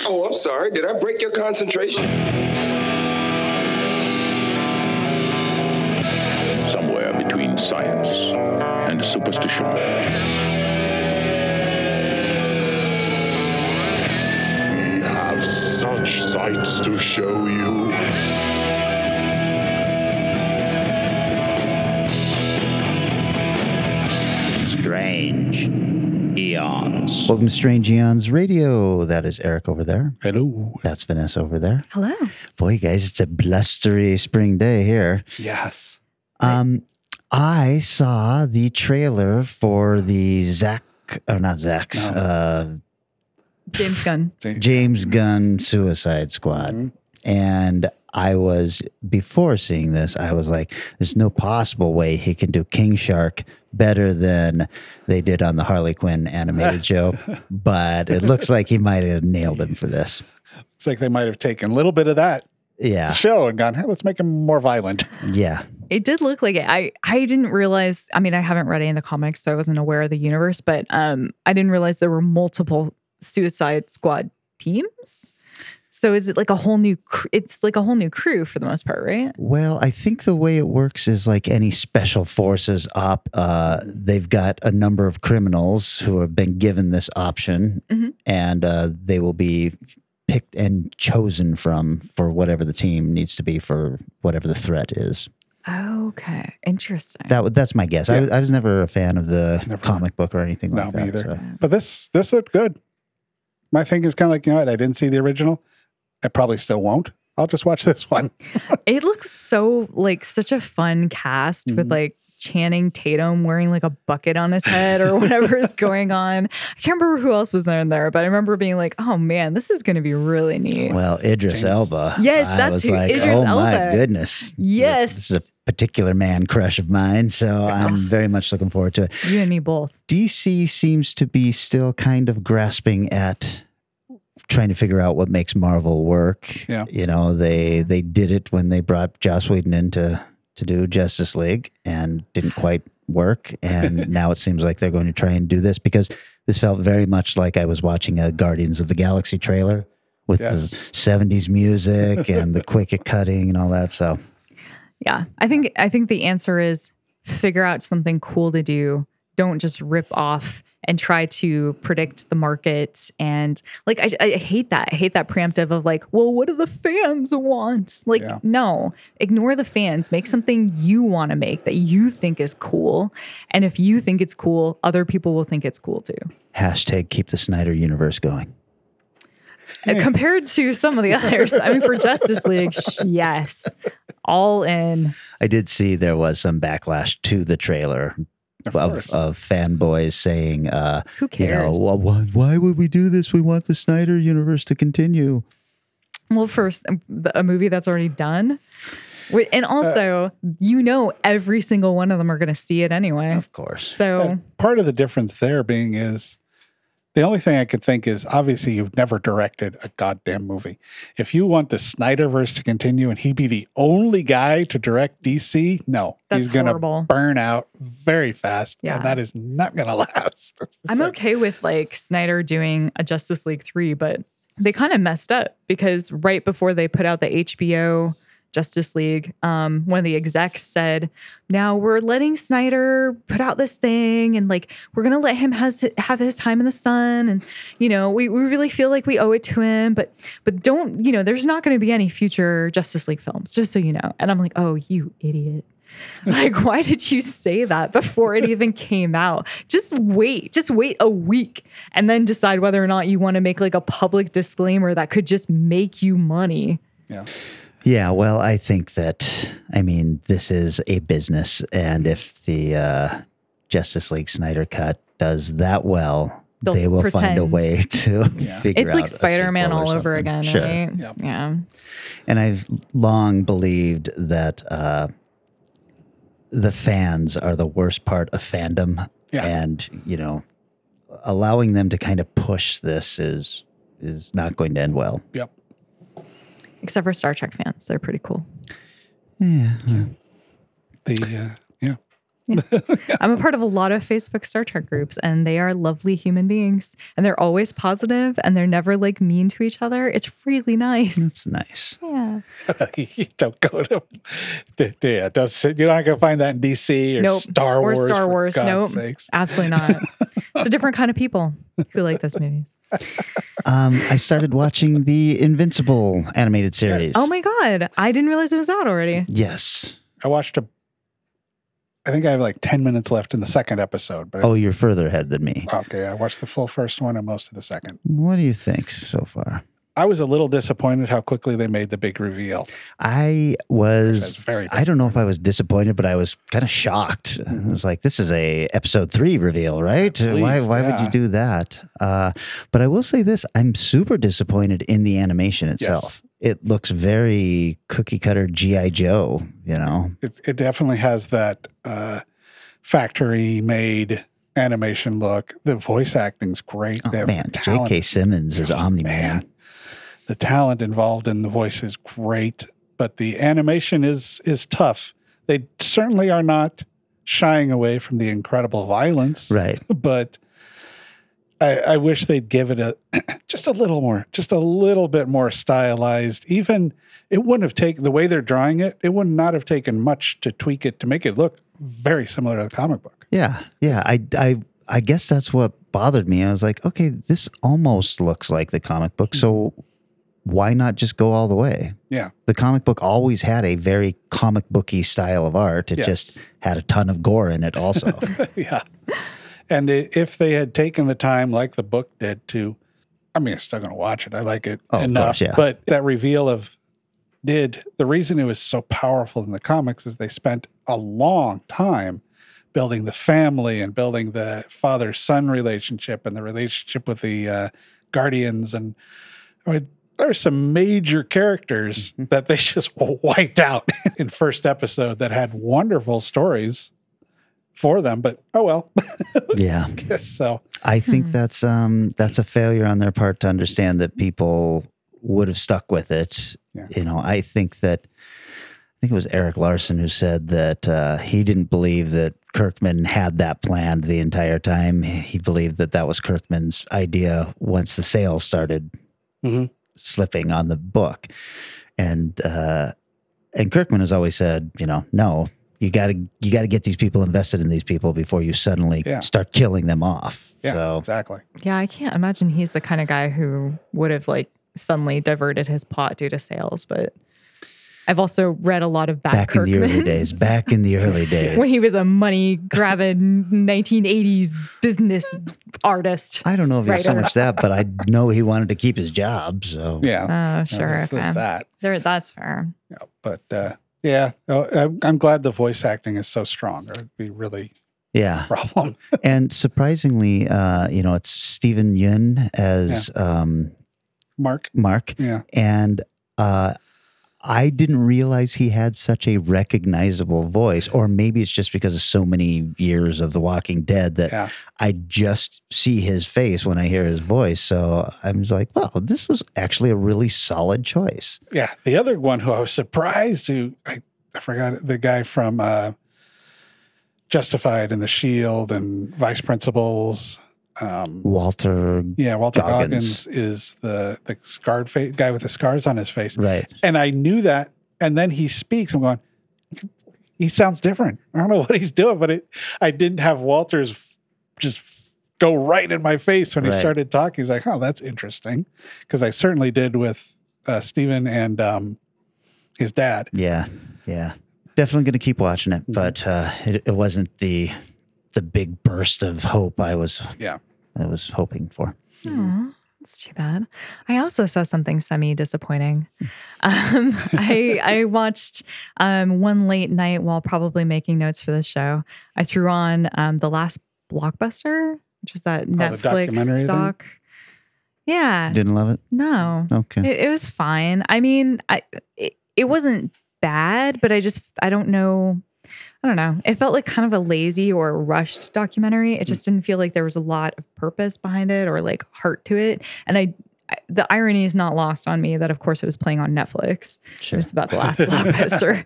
Oh, I'm sorry. Did I break your concentration? Somewhere between science and superstition. We have such sights to show you. Strange Eons. Welcome to Strange Eons Radio. That is Eric over there. Hello. That's Vanessa over there. Hello. Boy, guys, it's a blustery spring day here. Yes. I saw the trailer for the James Gunn. James Gunn Suicide Squad. Mm-hmm. And before seeing this, I was like, there's no possible way he can do King Shark better than they did on the Harley Quinn animated show. But it looks like he might have nailed him for this. It's like they might have taken a little bit of that show and gone, hey, let's make him more violent. Yeah. It did look like it. I didn't realize, I mean, I haven't read any of the comics, so I wasn't aware of the universe, but I didn't realize there were multiple Suicide Squad teams. So is it like a whole new, it's like a whole new crew for the most part, right? Well, I think the way it works is like any special forces op, they've got a number of criminals who have been given this option, and they will be picked and chosen for whatever the team needs to be for whatever the threat is. Okay, interesting. That's my guess. Yeah. I was never a fan of the comic book or anything like that. Me either. So. But this looked good. My thing is kind of like, you know what? I didn't see the original. I probably still won't. I'll just watch this one. It looks so like such a fun cast with like Channing Tatum wearing like a bucket on his head or whatever is going on. I can't remember who else was there, but I remember being like, oh man, this is going to be really neat. Well, Idris Elba. Yes, I that's was who, like, Idris Elba. My goodness. Yes. This is a particular man crush of mine, so I'm very much looking forward to it. You and me both. DC seems to be still kind of grasping at trying to figure out what makes Marvel work. Yeah. You know, they did it when they brought Joss Whedon in to do Justice League and didn't quite work. And now it seems like they're going to try and do this because this felt very much like I was watching a Guardians of the Galaxy trailer with the 70s music and the quick cutting and all that. So, yeah, I think the answer is figure out something cool to do. Don't just rip off and try to predict the market. And like, I hate that. I hate that preemptive of like, well, what do the fans want? Like, no, ignore the fans. Make something you want to make that you think is cool. And if you think it's cool, other people will think it's cool too. # keep the Snyder universe going. Compared to some of the others, I mean, for Justice League, yes, all in. I did see there was some backlash to the trailer of fanboys saying, who cares? You know, well, why would we do this? We want the Snyder universe to continue. Well, first, a movie that's already done. And also, you know, every single one of them are going to see it anyway. Of course. So part of the difference there being is the only thing I could think is obviously you've never directed a goddamn movie. If you want the Snyderverse to continue and he be the only guy to direct DC, no, he's going to burn out very fast. Yeah. And that is not going to last. I'm okay with like Snyder doing a Justice League 3, but they kind of messed up because right before they put out the HBO Justice League, one of the execs said, now we're letting Snyder put out this thing and like we're gonna let him have his time in the sun, and you know we really feel like we owe it to him, but don't, you know, there's not going to be any future Justice League films, just so you know. And I'm like, oh, you idiot. Like, why did you say that before it even came out? Just wait a week and then decide whether or not you want to make like a public disclaimer that could just make you money. Yeah, well, I think that, I mean, this is a business, and if the Justice League Snyder Cut does that well, they will find a way to figure out. It's like Spider-Man all over again, right? Yeah. And I've long believed that the fans are the worst part of fandom, and, you know, allowing them to kind of push this is not going to end well. Yep. Except for Star Trek fans. They're pretty cool. Yeah. I'm a part of a lot of Facebook Star Trek groups, and they are lovely human beings, and they're always positive, and they're never like mean to each other. It's really nice. That's nice. Yeah. You don't go to. Yeah, you're not gonna find that in DC or Nope. Star Wars. Or Star Wars. For Nope. God's sakes. Absolutely not. It's a different kind of people who like those movies. I started watching the Invincible animated series. Oh my God. I didn't realize it was out already. Yes. I watched I think I have like 10 minutes left in the second episode. But Oh, you're further ahead than me. okay, I watched the full first one and most of the second. What do you think so far? I was a little disappointed how quickly they made the big reveal. I was very I don't know if I was disappointed, but I was kind of shocked. I was like, this is a episode 3 reveal, right? Please, why would you do that? But I will say this, I'm super disappointed in the animation itself. It looks very cookie cutter G.I. Joe, you know? It definitely has that factory made animation look. The voice acting's great. Oh They have man, talent. J.K. Simmons is Omni-Man. Man. The talent involved in the voice is great, but the animation is tough. They certainly are not shying away from the incredible violence, Right. but I wish they'd give it just a little bit more stylized. Even it wouldn't have taken the way they're drawing it. It would not have taken much to tweak it to make it look very similar to the comic book. Yeah. I guess that's what bothered me. I was like, okay, this almost looks like the comic book, so why not just go all the way? Yeah. The comic book always had a very comic booky style of art. It just had a ton of gore in it also. Yeah. And if they had taken the time like the book did to, I mean, I'm still going to watch it. I like it Oh, of enough. course, yeah. But that reveal the reason it was so powerful in the comics is they spent a long time building the family and building the father-son relationship and the relationship with the Guardians. And I mean, there are some major characters that they just wiped out in first episode that had wonderful stories for them, but oh well. Yeah. So I think that's a failure on their part to understand that people would have stuck with it. Yeah. You know, I think it was Eric Larson who said that he didn't believe that Kirkman had that planned the entire time. He believed that was Kirkman's idea once the sales started slipping on the book. And Kirkman has always said, you know, no, you got to get these people invested in these people before you suddenly start killing them off. yeah, So exactly. Yeah, I can't imagine he's the kind of guy who would have like suddenly diverted his plot due to sales, but I've also read a lot of back in the early days. Back in the early days. when he was a money-grabbing 1980s business artist. I don't know if it's so writer. much that, but I know he wanted to keep his job. So Oh, sure. There's Okay. that. That's fair. Yeah, but I'm glad the voice acting is so strong. It would be really yeah. a problem. And surprisingly, it's Stephen Yun as Mark. Yeah. And I didn't realize he had such a recognizable voice, or maybe it's just because of so many years of The Walking Dead that I just see his face when I hear his voice. So I was like, wow, this was actually a really solid choice. Yeah. The other one who I was surprised I forgot the guy from Justified and The Shield and Vice Principals. Walter Goggins is the scarred face guy with the scars on his face. Right. And I knew that. And then he speaks. I'm going, he sounds different. I don't know what he's doing, but I didn't have Walter's just go right in my face when he started talking. He's like, oh, that's interesting. Because I certainly did with Stephen and his dad. Yeah. Yeah. Definitely going to keep watching it, but it wasn't the big burst of hope I was hoping for. Oh, that's too bad. I also saw something semi-disappointing. I watched one late night while probably making notes for the show. I threw on the Last Blockbuster, which is that Netflix doc. Yeah. Didn't love it? No. Okay. It was fine. I mean, it wasn't bad, but I don't know. I don't know. It felt like kind of a lazy or rushed documentary. It just didn't feel like there was a lot of purpose behind it or like heart to it. And the irony is not lost on me that, of course, it was playing on Netflix. Sure. It's about the last blockbuster.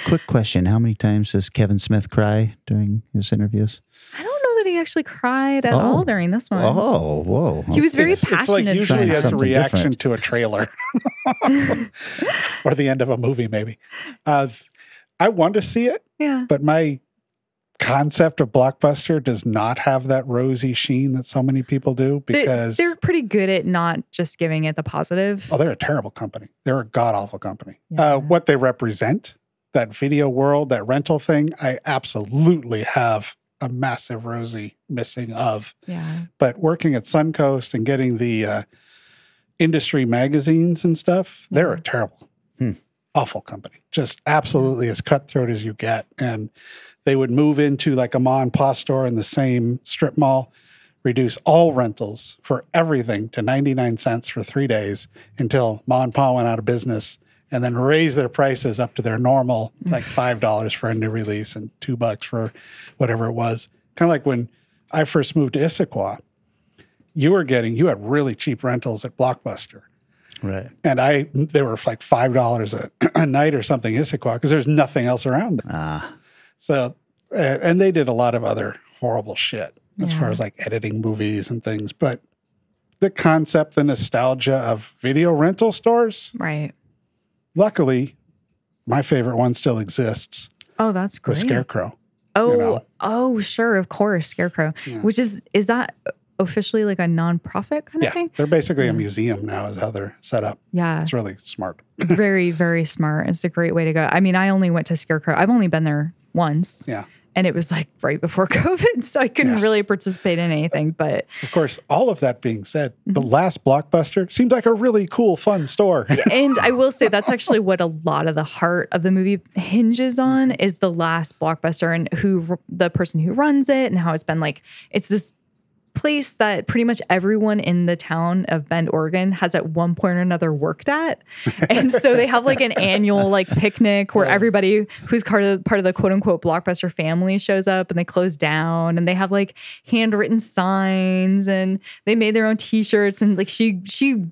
Quick question: how many times does Kevin Smith cry during his interviews? I don't know that he actually cried at all during this one. Oh, whoa! He was very It's like passionate. usually Trying as a something reaction different. to a trailer or the end of a movie, maybe. I want to see it, Yeah. but my concept of Blockbuster does not have that rosy sheen that so many people do because They're pretty good at not just giving it the positive. they're a terrible company. They're a god-awful company. Yeah. What they represent, that video world, that rental thing, I absolutely have a massive rosy missing of. Yeah. But working at Suncoast and getting the industry magazines and stuff, they're a terrible, awful company. Just absolutely as cutthroat as you get. And they would move into like a ma and pa store in the same strip mall, reduce all rentals for everything to 99 cents for 3 days until ma and pa went out of business, and then raise their prices up to their normal, like $5 for a new release and $2 for whatever it was. Kind of like when I first moved to Issaquah, you had really cheap rentals at Blockbuster. Right. And they were like $5 a night or something, Issaquah, because there's nothing else around there. Ah, So, and they did a lot of other horrible shit as far Yeah. as like editing movies and things. But the concept, the nostalgia of video rental stores, Right. luckily, my favorite one still exists, Oh, that's the great. Scarecrow. Oh, know. oh, sure, of course, Scarecrow. Yeah. Which is that officially like a nonprofit kind of Yeah, thing? they're basically Yeah. a museum now is how they're set up. Yeah. It's really smart. Very, very smart. It's a great way to go. I mean, I only went to Scarecrow. I've only been there once. Yeah. And it was like right before COVID, so I couldn't Yes. really participate in anything. But Of course, all of that being said, the last Blockbuster seemed like a really cool, fun store. and I will say that's actually what a lot of the heart of the movie hinges on is the last Blockbuster and the person who runs it and how it's been like it's this place that pretty much everyone in the town of Bend, Oregon has at one point or another worked at. And so they have like an annual like picnic where everybody who's part of the quote unquote Blockbuster family shows up and they close down and they have like handwritten signs and they made their own t-shirts and like she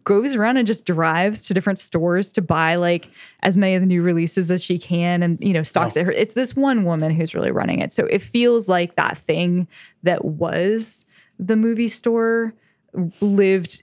goes around and just drives to different stores to buy like as many of the new releases as she can and stocks it. It's this one woman who's really running it. So it feels like that thing that was the movie store lived.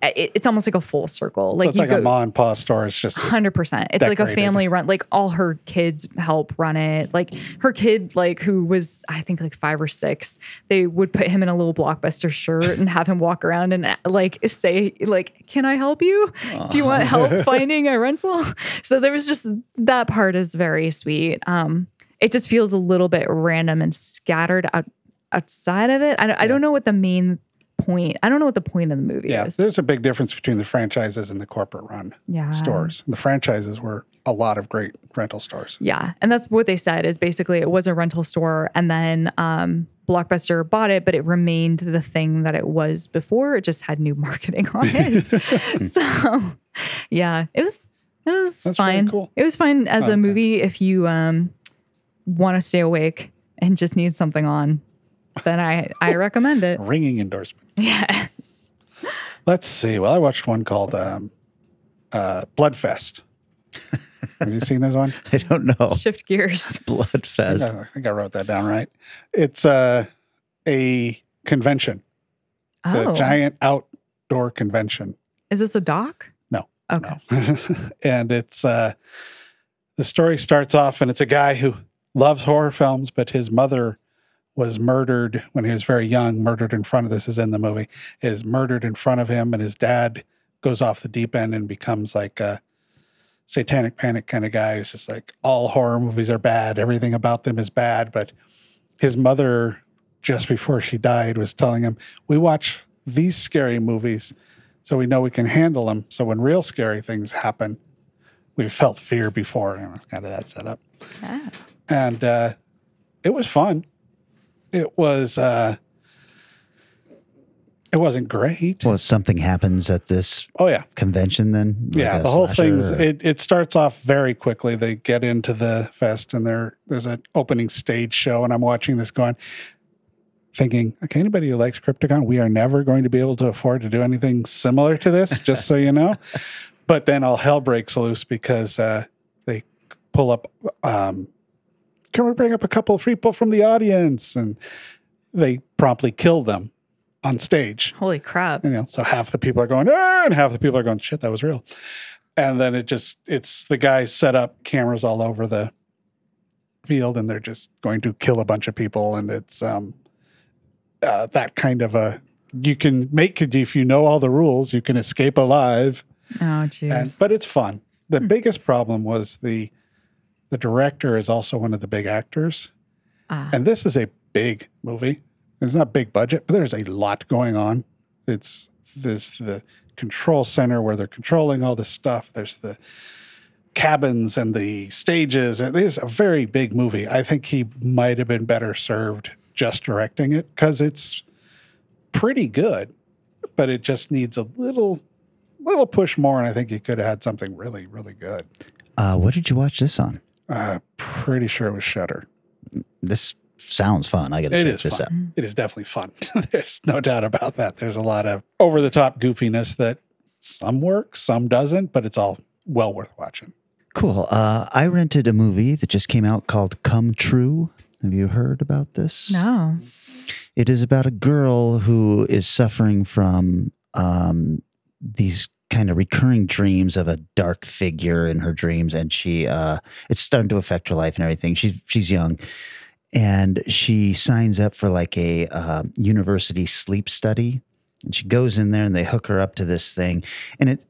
It's almost like a full circle. So Like it's like a ma and pa store. It's just 100%. It's like a decorated. family run. Like all her kids help run it. Like her kid, like who was I think like 5 or 6, they would put him in a little Blockbuster shirt and have him walk around and like say like, "Can I help you? Do you want help finding a rental?" So there was just that part is very sweet. It just feels a little bit random and scattered outside of it. I don't know what the main point. I don't know what the point of the movie is. There's a big difference between the franchises and the corporate run stores. The franchises were a lot of great rental stores. Yeah. And that's what they said is basically it was a rental store and then Blockbuster bought it, but it remained the thing that it was before. It just had new marketing on it. So yeah, it was That's fine. really cool. It was fine as Okay. a movie if you want to stay awake and just need something on. Then I recommend it. Ringing endorsement. Yes. Let's see. Well, I watched one called Bloodfest. Have you seen this one? I don't know. Shift gears. Bloodfest. I think I wrote that down right. It's a convention. It's a giant outdoor convention. Is this a doc? No. Okay. No. And it's the story starts off, and it's a guy who loves horror films, but his mother was murdered when he was very young, murdered in front of this is in the movie, is murdered in front of him, and his dad goes off the deep end and becomes like a satanic panic kind of guy who's just like, all horror movies are bad, everything about them is bad. But his mother, just before she died, was telling him, we watch these scary movies so we know we can handle them. So when real scary things happen, we've felt fear before. And it's kind of that setup. Yeah. And it was fun. It was it wasn't great. Well, something happens at this Oh yeah. convention then? Like Yeah, a the whole slasher thing's or- it starts off very quickly. They get into the fest and there's an opening stage show, and I'm watching this going, thinking, okay, anybody who likes Crypticon, we are never going to be able to afford to do anything similar to this, just so you know. But then all hell breaks loose because they pull up, can we bring up a couple of people from the audience? And they promptly kill them on stage. Holy crap. So half the people are going, and half the people are going, shit, that was real. And then it's the guys set up cameras all over the field, and they're just going to kill a bunch of people. And it's that kind of you can make it, if you know all the rules, you can escape alive. Oh, jeez. But it's fun. The biggest problem was the director is also one of the big actors. And this is a big movie. It's not big budget, but there's a lot going on. There's the control center where they're controlling all this stuff. There's the cabins and the stages. It is a very big movie. I think he might have been better served just directing it because it's pretty good, but it just needs a little push more, and I think he could have had something really, really good. What did you watch this on? Pretty sure it was Shudder. This sounds fun. I got to check this out. It is definitely fun. There's no doubt about that. There's a lot of over-the-top goofiness that some works, some doesn't, but it's all well worth watching. Cool. I rented a movie that just came out called Come True. Have you heard about this? No. It is about a girl who is suffering from these kind of recurring dreams of a dark figure in her dreams, and she it's starting to affect her life and everything. She's young, and she signs up for like a university sleep study, and she goes in there and they hook her up to this thing, and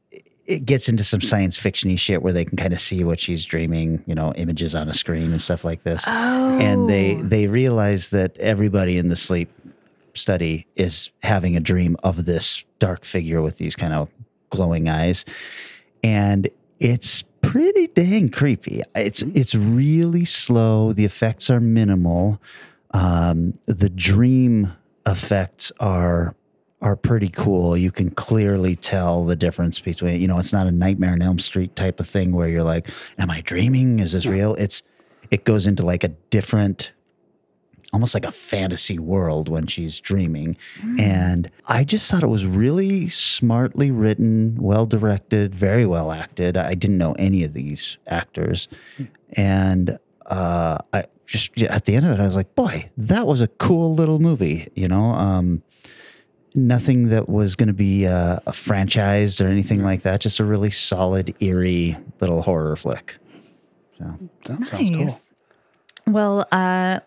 it gets into some science fiction-y shit where they can kind of see what she's dreaming, images on a screen and stuff like this. Oh. And they realize that everybody in the sleep study is having a dream of this dark figure with these kind of glowing eyes. And it's pretty dang creepy. It's really slow. The effects are minimal. The dream effects are pretty cool. You can clearly tell the difference between, it's not a Nightmare on Elm Street type of thing where you're like, am I dreaming? Is this real? It goes into like a different, almost like a fantasy world when she's dreaming. And I just thought it was really smartly written, well directed, very well acted. I didn't know any of these actors. And I just, at the end of it, I was like, boy, that was a cool little movie, nothing that was going to be a franchised or anything like that. Just a really solid, eerie little horror flick. So that sounds cool. Well,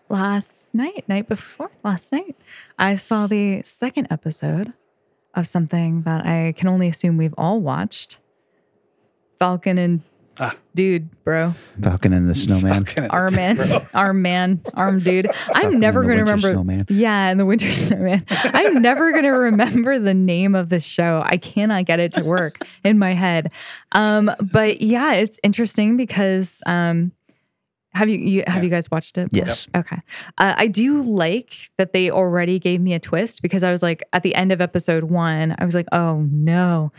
last night, I saw the second episode of something that I can only assume we've all watched. Falcon and Dude, bro. Falcon and the Snowman. Arm dude. I'm never going to remember. Snowman. Yeah, and the Winter Snowman. I'm never going to remember the name of the show. I cannot get it to work in my head. But yeah, it's interesting because have you guys watched it? Yes. Okay. I do like that they already gave me a twist because I was like, at the end of episode 1, I was like, oh no.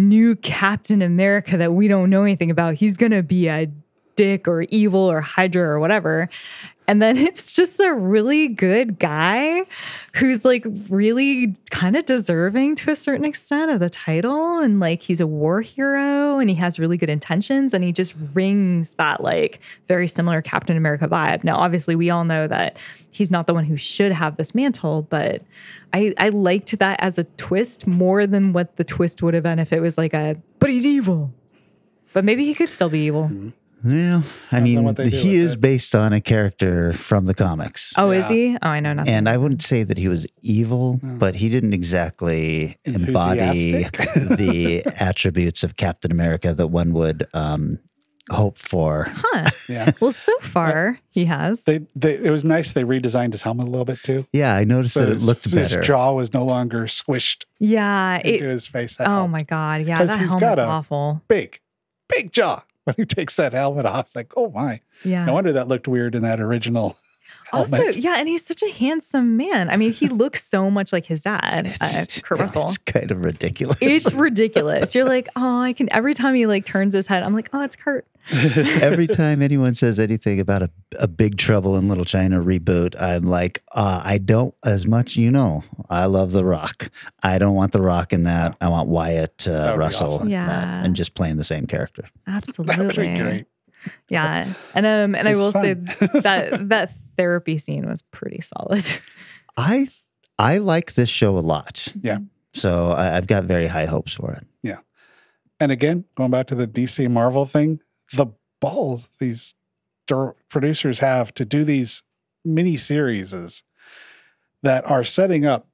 New Captain America that we don't know anything about. He's going to be a dick or evil or Hydra or whatever. And then it's just a really good guy who's like really kind of deserving to a certain extent of the title. And like he's a war hero and he has really good intentions and he just rings that like very similar Captain America vibe. Now, obviously we all know that he's not the one who should have this mantle, but I liked that as a twist more than what the twist would have been if it was like but he's evil. But maybe he could still be evil. Mm-hmm. Yeah, I mean, he is based on a character from the comics. Oh, is he? Oh, I know nothing. And I wouldn't say that he was evil, but he didn't exactly embody the attributes of Captain America that one would hope for. Huh. Yeah. Well, so far he has. It was nice they redesigned his helmet a little bit too. Yeah, I noticed that it looked better. His jaw was no longer squished. Yeah, into his face. Oh my God! Yeah, that helmet's awful. Big jaw. When he takes that helmet off, it's like, oh my. Yeah. No wonder that looked weird in that original Also, helmet. yeah, and he's such a handsome man. I mean, he looks so much like his dad, Kurt Russell. It's kind of ridiculous. It's ridiculous. You're like, oh, I can. Every time he like turns his head, I'm like, oh, it's Kurt. Every time anyone says anything about a Big Trouble in Little China reboot, I'm like, I don't, as much, I love The Rock. I don't want The Rock in that. I want Wyatt Russell awesome. in Yeah. that, and just playing the same character. Absolutely. That would be great. Yeah, and I His will say son. that therapy scene was pretty solid. I like this show a lot. Yeah. So I've got very high hopes for it. Yeah. And again, going back to the DC Marvel thing, the balls these producers have to do these mini series that are setting up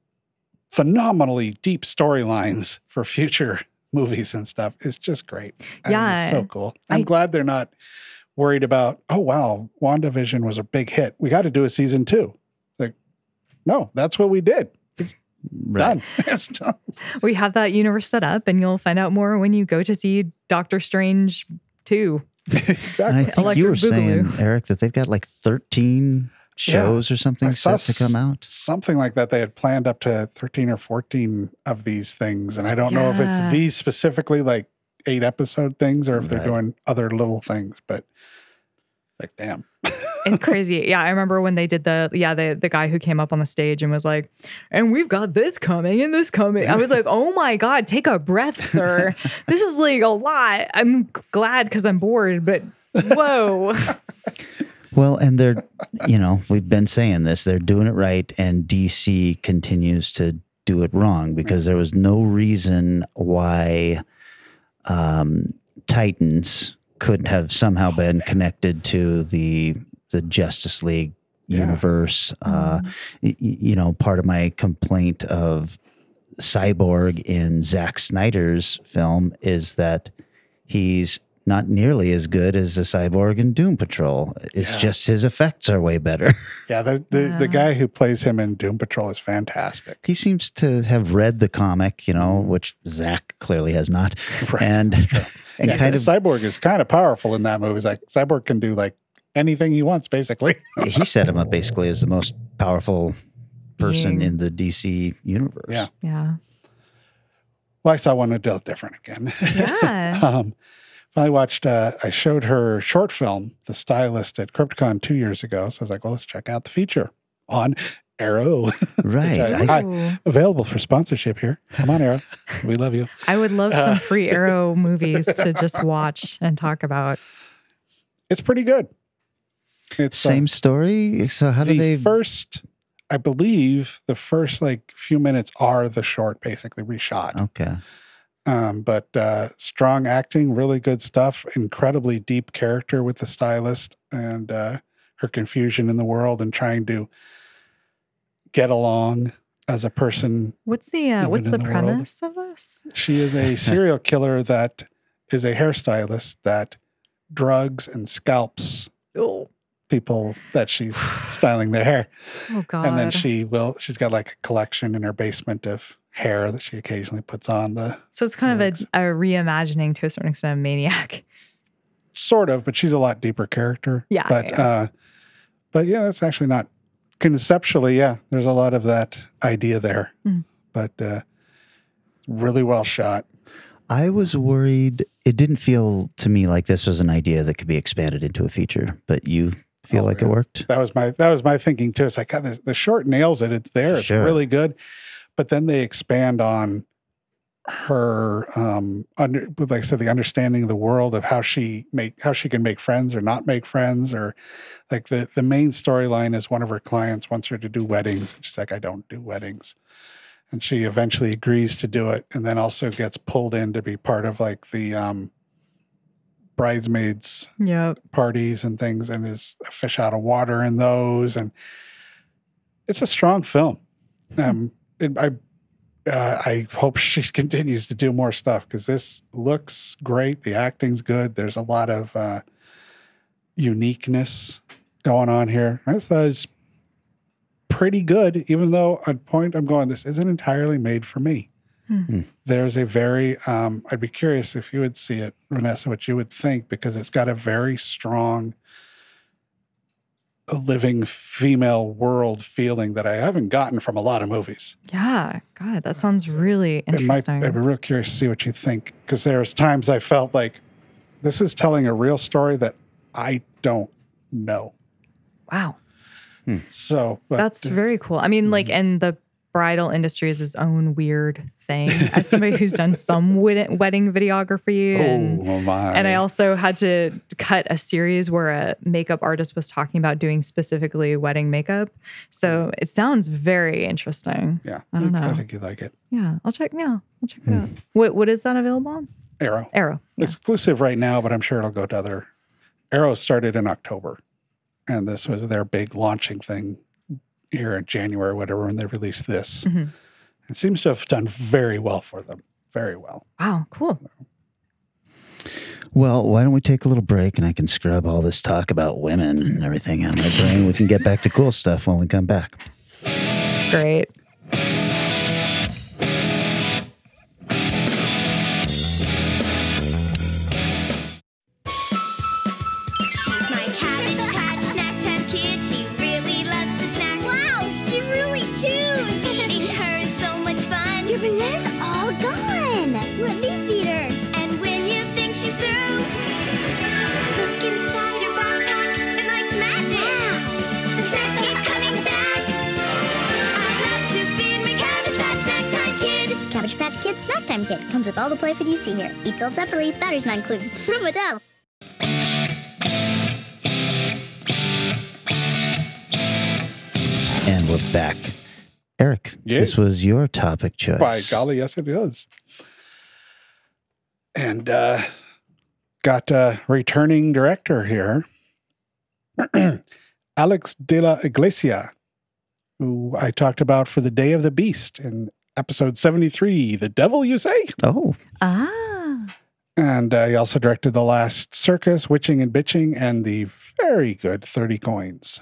phenomenally deep storylines for future movies and stuff is just great. Yeah. It's so cool. I'm glad they're not worried about, oh, wow, WandaVision was a big hit. We got to do a season 2. Like, no, that's what we did. It's done. It's done. We have that universe set up, and you'll find out more when you go to see Doctor Strange 2. Exactly. And I think Electric you were saying, Boogaloo. Eric, that they've got like 13 shows or something I saw set to come out. Something like that. They had planned up to 13 or 14 of these things. And I don't know if Yeah. it's these specifically like 8 episode things or if they're Right. doing other little things, but like, damn. It's crazy. Yeah, I remember when they did the guy who came up on the stage and was like, and we've got this coming and this coming. I was like, oh my God, take a breath, sir. This is like a lot. I'm glad because I'm bored, but whoa. Well, and they're, we've been saying this, they're doing it right, and DC continues to do it wrong because there was no reason why Titans couldn't have somehow been connected to the Justice League universe. Part of my complaint of Cyborg in Zack Snyder's film is that he's not nearly as good as the Cyborg in Doom Patrol. It's just his effects are way better. Yeah, the guy who plays him in Doom Patrol is fantastic. He seems to have read the comic, which Zach clearly has not. Right. And kind of Cyborg is kind of powerful in that movie. It's like Cyborg can do like anything he wants, basically. he set him up basically as the most powerful person in the DC universe. Yeah. Yeah. Well, I saw one a little different again. Yeah. I watched, I showed her short film, The Stylist, at CryptoCon 2 years ago. So I was like, well, let's check out the feature on Arrow. Right. Ooh. Available for sponsorship here. Come on, Arrow. We love you. I would love some free Arrow movies to just watch and talk about. It's pretty good. It's Same story. So how do they? I believe the first like few minutes are the short, basically reshot. Okay. But strong acting, really good stuff, incredibly deep character with the stylist and her confusion in the world and trying to get along as a person. What's the premise of this? She is a serial killer that is a hairstylist that drugs and scalps people that she's styling their hair. Oh God. And then she's got like a collection in her basement of hair that she occasionally puts on So it's kind of a reimagining to a certain extent of Maniac. Sort of, but she's a lot deeper character. Yeah. But yeah, that's actually not conceptually. Yeah, there's a lot of that idea there, but really well shot. I was worried. It didn't feel to me like this was an idea that could be expanded into a feature, but you feel like it worked? That was my thinking too. It's like, God, the short nails it. It's there. It's really good. But then they expand on her, like I said, the understanding of the world of how she can make friends or not make friends, or like the main storyline is one of her clients wants her to do weddings. And she's like, I don't do weddings. And she eventually agrees to do it, and then also gets pulled in to be part of like the bridesmaids parties and things, and is a fish out of water in those. And it's a strong film. I hope she continues to do more stuff because this looks great. The acting's good. There's a lot of uniqueness going on here. I thought it was pretty good, even though at point I'm going, this isn't entirely made for me. There's a very, I'd be curious if you would see it, Vanessa, what you would think, because it's got a very strong a living female world feeling that I haven't gotten from a lot of movies. Yeah. God, that sounds really I'd interesting. be real curious to see what you think, because there's times I felt like this is telling a real story that I don't know. Wow. So but, That's very cool. I mean, like, and the bridal industry is its own weird thing. As somebody who's done some wedding videography, and I also had to cut a series where a makeup artist was talking about doing specifically wedding makeup. So it sounds very interesting. Yeah, I don't know. I think you'd like it. Yeah, I'll check it out. What is that available on? Arrow. Yeah. Exclusive right now, but I'm sure it'll go to other. Arrow started in October, and this was their big launching thing here in January, whatever, when they released this. Mm-hmm. It seems to have done very well for them. Very well. Wow, cool. Well, why don't we take a little break and I can scrub all this talk about women and everything out of my brain. We can get back to cool stuff when we come back. Great. She's my Cabbage Patch snack time kid. She really loves to snack. Wow, she really chews. Eating her is so much fun. Your banana's all gone. Let me feed her. And when you think she's through, look inside her backpack and like magic, the snacks keep coming back. I love to feed my Cabbage Patch snack time kid. Cabbage Patch Kids Snack Time Kit comes with all the play food you see here. Eat sold separately, batteries not included. Room hotel. And we're back. Eric, this was your topic choice. By golly, yes, it is. And got a returning director here, Alex de la Iglesia, who I talked about for The Day of the Beast in episode 73, The Devil You Say? Oh. Ah. And he also directed The Last Circus, Witching and Bitching, and the very good 30 Coins.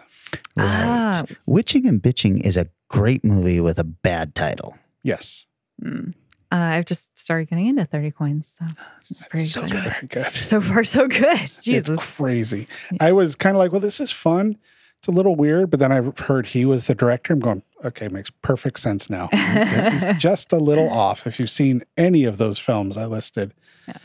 Right. Ah. Witching and Bitching is a great movie with a bad title. Yes. I've just started getting into 30 Coins. So it's pretty So good. good. Very good. So far, so good. Jesus. It's crazy. I was kind of like, well, this is fun. It's a little weird, but then I heard he was the director. I'm going, okay, makes perfect sense now. He's just a little off. If you've seen any of those films I listed. Yeah.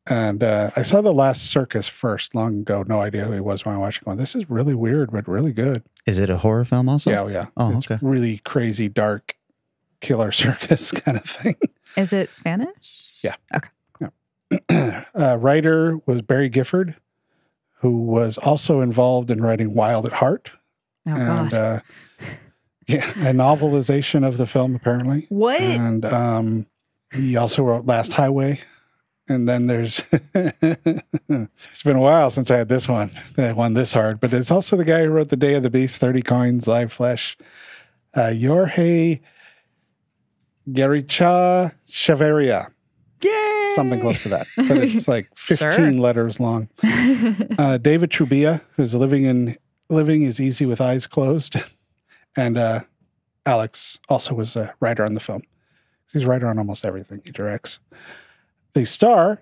And I saw The Last Circus first long ago. No idea who he was when I watched it. Going, this is really weird, but really good. Is it a horror film also? Yeah. Oh, it's okay. really crazy, dark, killer circus kind of thing. Is it Spanish? Yeah. Okay. Writer was Barry Gifford, who was also involved in writing Wild at Heart. Oh, And God. a novelization of the film, apparently. What? And he also wrote Last Highway. And then there's, it's been a while since I had this one, that one this hard, but it's also the guy who wrote The Day of the Beast, 30 Coins, Live Flesh, Jorge Garricha Chavarria. Yay! Something close to that. But it's like 15 letters long. David Trubilla, who's living is easy with eyes closed. And Alex also was a writer on the film. He's a writer on almost everything he directs. The star,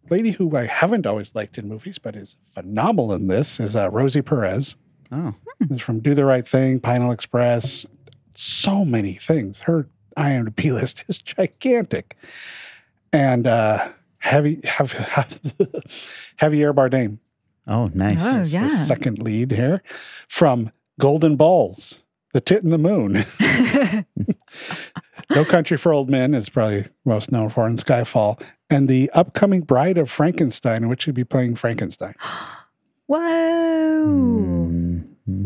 lady who I haven't always liked in movies, but is phenomenal in this, is Rosie Perez. Oh. Is from Do the Right Thing, Pineapple Express, so many things. Her IMDb list is gigantic. And Javier Bardem. Oh, nice. Oh, is yeah. the second lead here from Golden Balls, The Tit and the Moon. No Country for Old Men is probably most known for, in Skyfall, and the upcoming Bride of Frankenstein, in which he'd be playing Frankenstein. Whoa.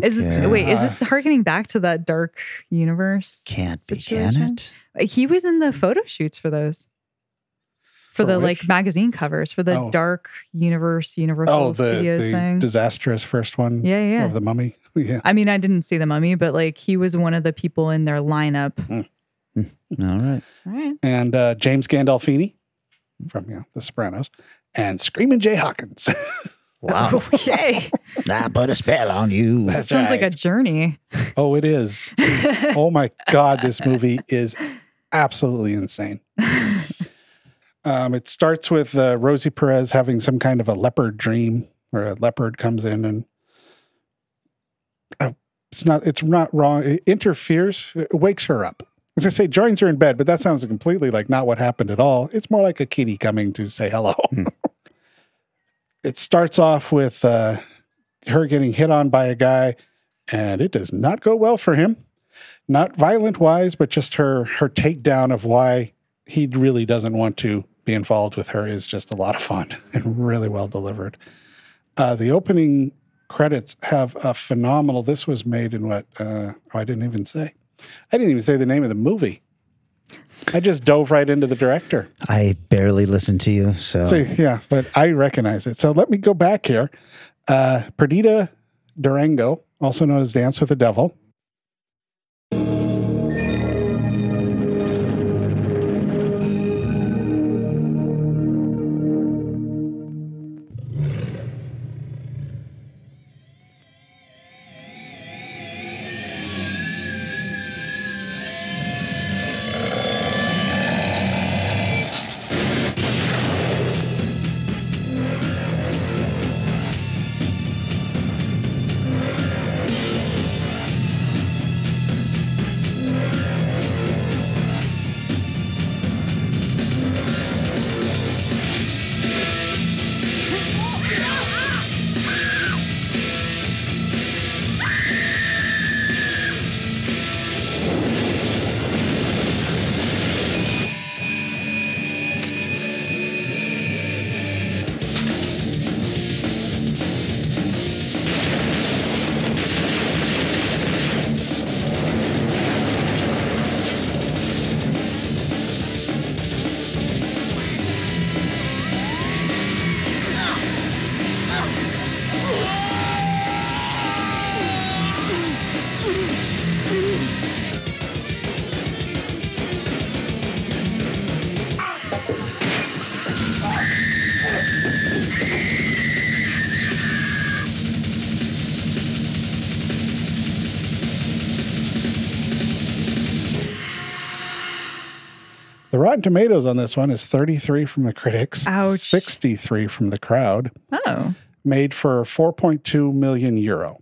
Is this harkening back to that dark universe? Can't be, situation? can it? He was in the photo shoots for those. For the which? like magazine covers for the Dark Universe Universal Studios the thing. disastrous first one Yeah. of The Mummy. Yeah. I mean, I didn't see the Mummy, but like he was one of the people in their lineup. All right. All right. And James Gandolfini from The Sopranos, and Screaming Jay Hawkins. Wow. Okay. I put a spell on you. That's Sounds like a right. journey. Oh, it is. Oh my God, this movie is absolutely insane. It starts with Rosie Perez having some kind of a leopard dream where a leopard comes in and It's not wrong. It interferes. It wakes her up. As I say, joins her in bed, but that sounds completely like not what happened at all. It's more like a kitty coming to say hello. It starts off with her getting hit on by a guy, and it does not go well for him. Not violent-wise, but just her takedown of why he really doesn't want to be involved with her is just a lot of fun and really well delivered. The opening credits have a phenomenal... This was made in what... I didn't even say. I didn't even say the name of the movie. I just dove right into the director. I barely listened to you, so yeah, but I recognize it. So let me go back here. Perdita Durango, also known as Dance with the Devil. The Rotten Tomatoes on this one is 33 from the critics, Ouch. 63 from the crowd. Oh. Made for 4.2 million euro.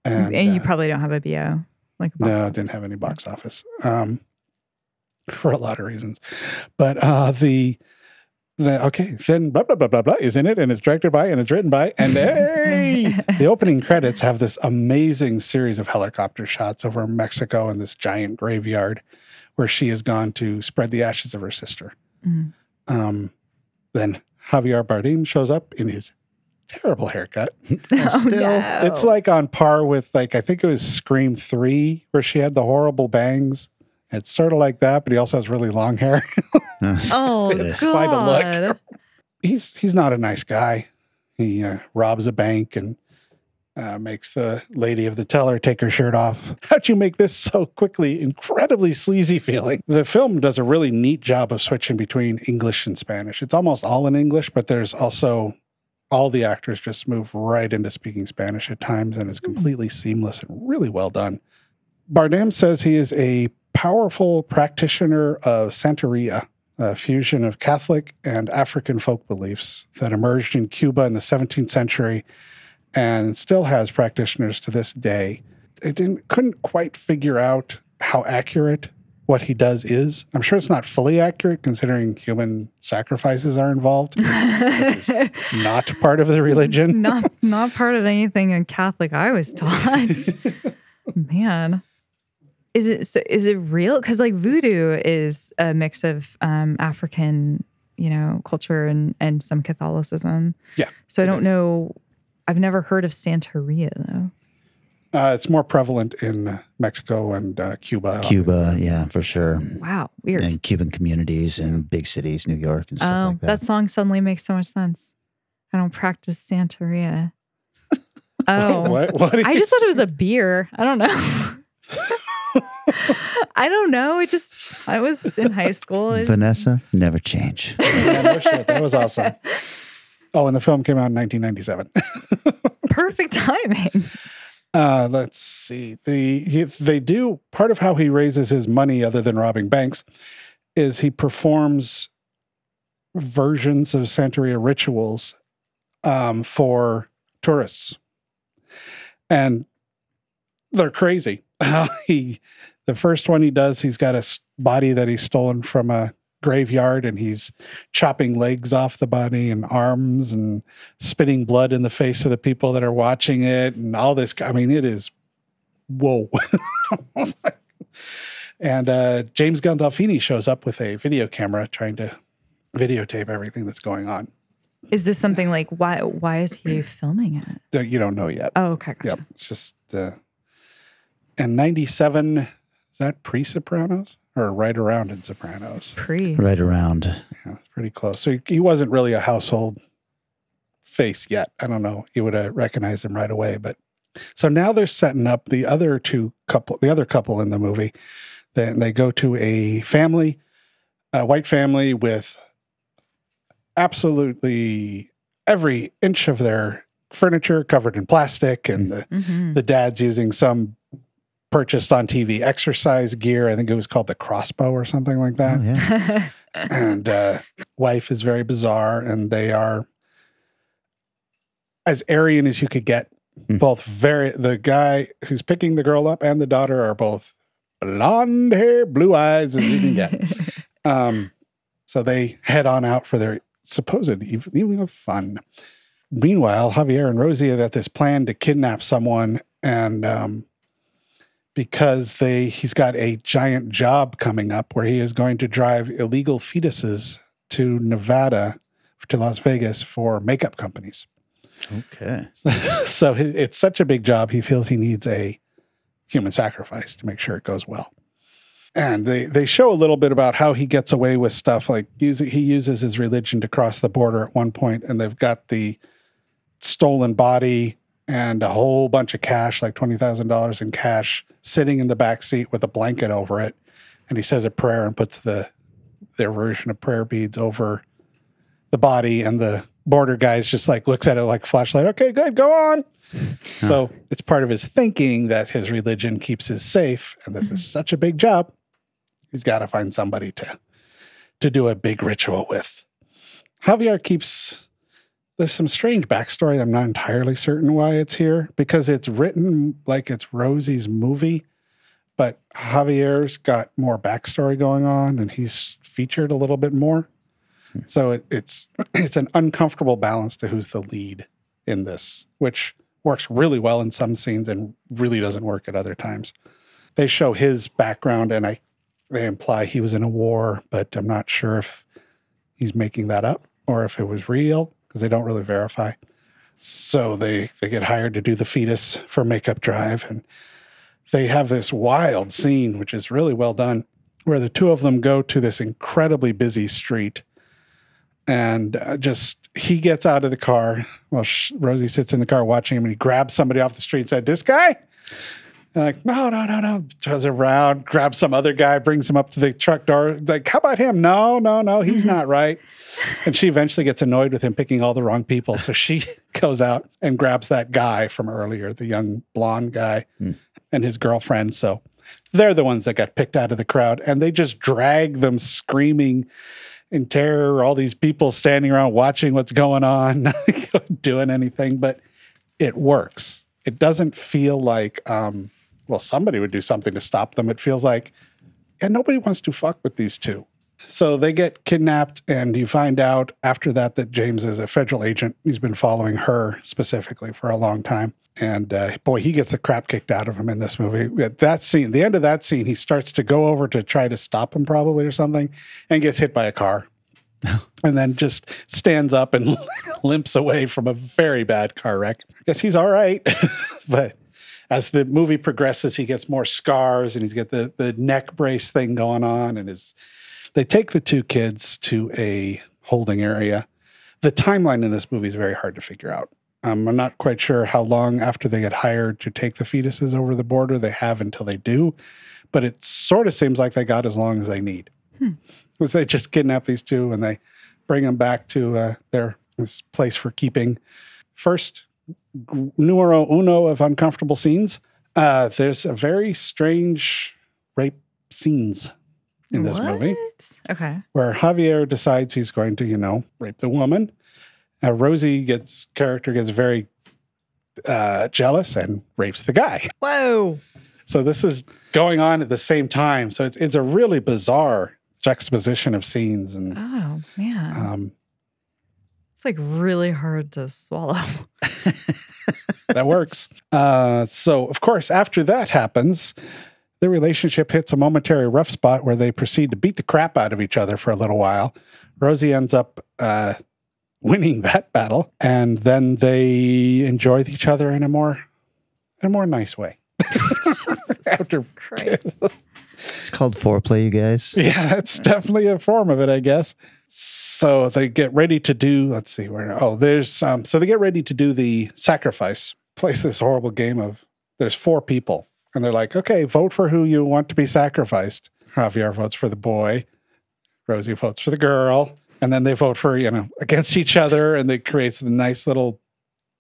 And you probably don't have a BO. Like a box no, office. it didn't have any box office. For a lot of reasons. But then blah, blah, blah, blah, blah is in it, and it's directed by, and it's written by, and hey! The opening credits have this amazing series of helicopter shots over Mexico and this giant graveyard where she has gone to spread the ashes of her sister. Mm-hmm. Then Javier Bardem shows up in his terrible haircut. Oh, no. It's like on par with, like, I think it was Scream 3, where she had the horrible bangs. It's sort of like that, but he also has really long hair. Oh, It's God. quite a look. He's not a nice guy. He robs a bank and makes the lady of the teller take her shirt off. How'd you make this so quickly? Incredibly sleazy feeling. The film does a really neat job of switching between English and Spanish. It's almost all in English, but there's also all the actors just move right into speaking Spanish at times, and it's completely seamless and really well done. Bardem says he is a powerful practitioner of Santeria, a fusion of Catholic and African folk beliefs that emerged in Cuba in the 17th century and still has practitioners to this day. I couldn't quite figure out how accurate what he does is. I'm sure it's not fully accurate considering human sacrifices are involved. It's not part of the religion. Not part of anything in Catholic I was taught. Man. Is it real? Because like voodoo is a mix of African, culture and some Catholicism. Yeah. So I don't know. I've never heard of Santeria though. It's more prevalent in Mexico and Cuba. Cuba, yeah, for sure. Wow, weird. And Cuban communities in big cities, New York and stuff like that. That song suddenly makes so much sense. I don't practice Santeria. Oh, What I just thought it was a beer. I don't know. I don't know. I was in high school. Vanessa, never change. Yeah, no shit. That was awesome. Oh, and the film came out in 1997. Perfect timing. Let's see. They do, part of how he raises his money other than robbing banks is he performs versions of Santeria rituals for tourists. And they're crazy. The first one he does, he's got a body that he's stolen from a graveyard, and he's chopping legs off the body and arms and spitting blood in the face of the people that are watching it and all this. I mean, it is, whoa. And James Gandolfini shows up with a video camera trying to videotape everything that's going on. Is this something like, why is he filming it? You don't know yet. Oh, okay. Gotcha. Yep. It's just, and 97, is that pre-Sopranos or right around in Sopranos? Right around. Yeah, it's pretty close. So he wasn't really a household face yet. I don't know. You would have recognized him right away. But so now they're setting up the other couple in the movie. Then they go to a family, a white family with absolutely every inch of their furniture covered in plastic, and the dad's using some purchased on TV exercise gear. I think it was called the Crossbow or something like that. Oh, yeah. And wife is very bizarre, and they are as Aryan as you could get. Both the guy who's picking the girl up and the daughter are both blonde hair, blue eyes as you can get. So they head on out for their supposed evening of fun. Meanwhile, Javier and Rosie have got this plan to kidnap someone, and because he's got a giant job coming up where he is going to drive illegal fetuses to Nevada, to Las Vegas for makeup companies. Okay. So it's such a big job, he feels he needs a human sacrifice to make sure it goes well. And they show a little bit about how he gets away with stuff, like he uses his religion to cross the border at one point, and they've got the stolen body and a whole bunch of cash, like $20,000 in cash, sitting in the back seat with a blanket over it. And he says a prayer and puts their version of prayer beads over the body, and the border guy's just like looks at it like a flashlight. Okay, good, go on. So it's part of his thinking that his religion keeps us safe, and this is such a big job. He's got to find somebody to do a big ritual with. Javier there's some strange backstory. I'm not entirely certain why it's here, because it's written like it's Rosie's movie, but Javier's got more backstory going on, and he's featured a little bit more. So it's an uncomfortable balance to who's the lead in this, which works really well in some scenes and really doesn't work at other times. They show his background, and they imply he was in a war, but I'm not sure if he's making that up or if it was real, because they don't really verify. So they get hired to do the fetus for makeup drive, and they have this wild scene, which is really well done, where the two of them go to this incredibly busy street. And he gets out of the car. Well, Rosie sits in the car watching him, and he grabs somebody off the street and said, "This guy?" And like, no. Turns around, grabs some other guy, brings him up to the truck door. Like, how about him? No, he's not right. And she eventually gets annoyed with him picking all the wrong people. So she goes out and grabs that guy from earlier, the young blonde guy, and his girlfriend. So they're the ones that got picked out of the crowd, and they just drag them screaming in terror, all these people standing around watching what's going on, not doing anything, but it works. It doesn't feel like, somebody would do something to stop them. It feels like, nobody wants to fuck with these two. So they get kidnapped, and you find out after that James is a federal agent. He's been following her specifically for a long time. And he gets the crap kicked out of him in this movie. At that scene, the end of that scene, he starts to go over to try to stop him probably or something, and gets hit by a car. And then just stands up and limps away from a very bad car wreck. I guess he's all right. But as the movie progresses, he gets more scars, and he's got the neck brace thing going on. And they take the two kids to a holding area. The timeline in this movie is very hard to figure out. I'm not quite sure how long after they get hired to take the fetuses over the border they have until they do, but it sort of seems like they got as long as they need. Because they just kidnap these two, and they bring them back to this place for keeping. First, numero uno of uncomfortable scenes. There's a very strange rape scenes in this movie. Okay. Where Javier decides he's going to, rape the woman. Rosie character gets very jealous and rapes the guy. Whoa. So this is going on at the same time. So it's a really bizarre juxtaposition of scenes. And Oh, man. It's like really hard to swallow. that works. So, of course, after that happens, the relationship hits a momentary rough spot where they proceed to beat the crap out of each other for a little while. Rosie ends up winning that battle, and then they enjoy each other in a more nice way. After Christ. It's called foreplay, you guys. Yeah, it's definitely a form of it, I guess. So they get ready to do, let's see where, there's, so they get ready to do the sacrifice. Plays this horrible game of, there's 4 people. And they're like, okay, vote for who you want to be sacrificed. Javier votes for the boy. Rosie votes for the girl. And then they vote for, against each other. And it creates a nice little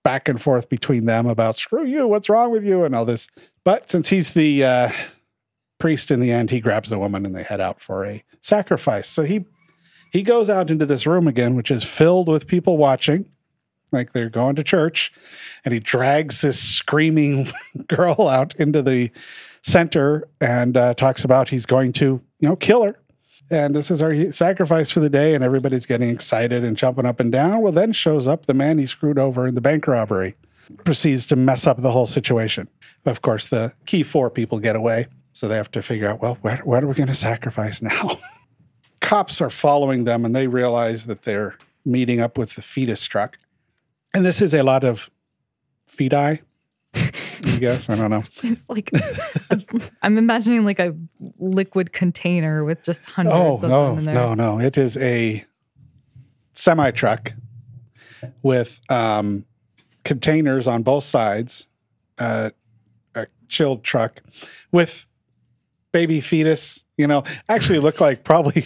back and forth between them about, screw you, what's wrong with you, and all this. But since he's the priest in the end, he grabs the woman and they head out for a sacrifice. So he goes out into this room again, which is filled with people watching, like they're going to church, and he drags this screaming girl out into the center and talks about he's going to, kill her. And this is our sacrifice for the day, and everybody's getting excited and jumping up and down. Well, then shows up the man he screwed over in the bank robbery, proceeds to mess up the whole situation. Of course, the key 4 people get away, so they have to figure out, well, what are we going to sacrifice now? Cops are following them, and they realize that they're meeting up with the fetus truck. And this is a lot of feti, I guess. I don't know. It's like, I'm imagining like a liquid container with just hundreds of them in there. No. It is a semi-truck with containers on both sides, a chilled truck with baby fetus, actually look like probably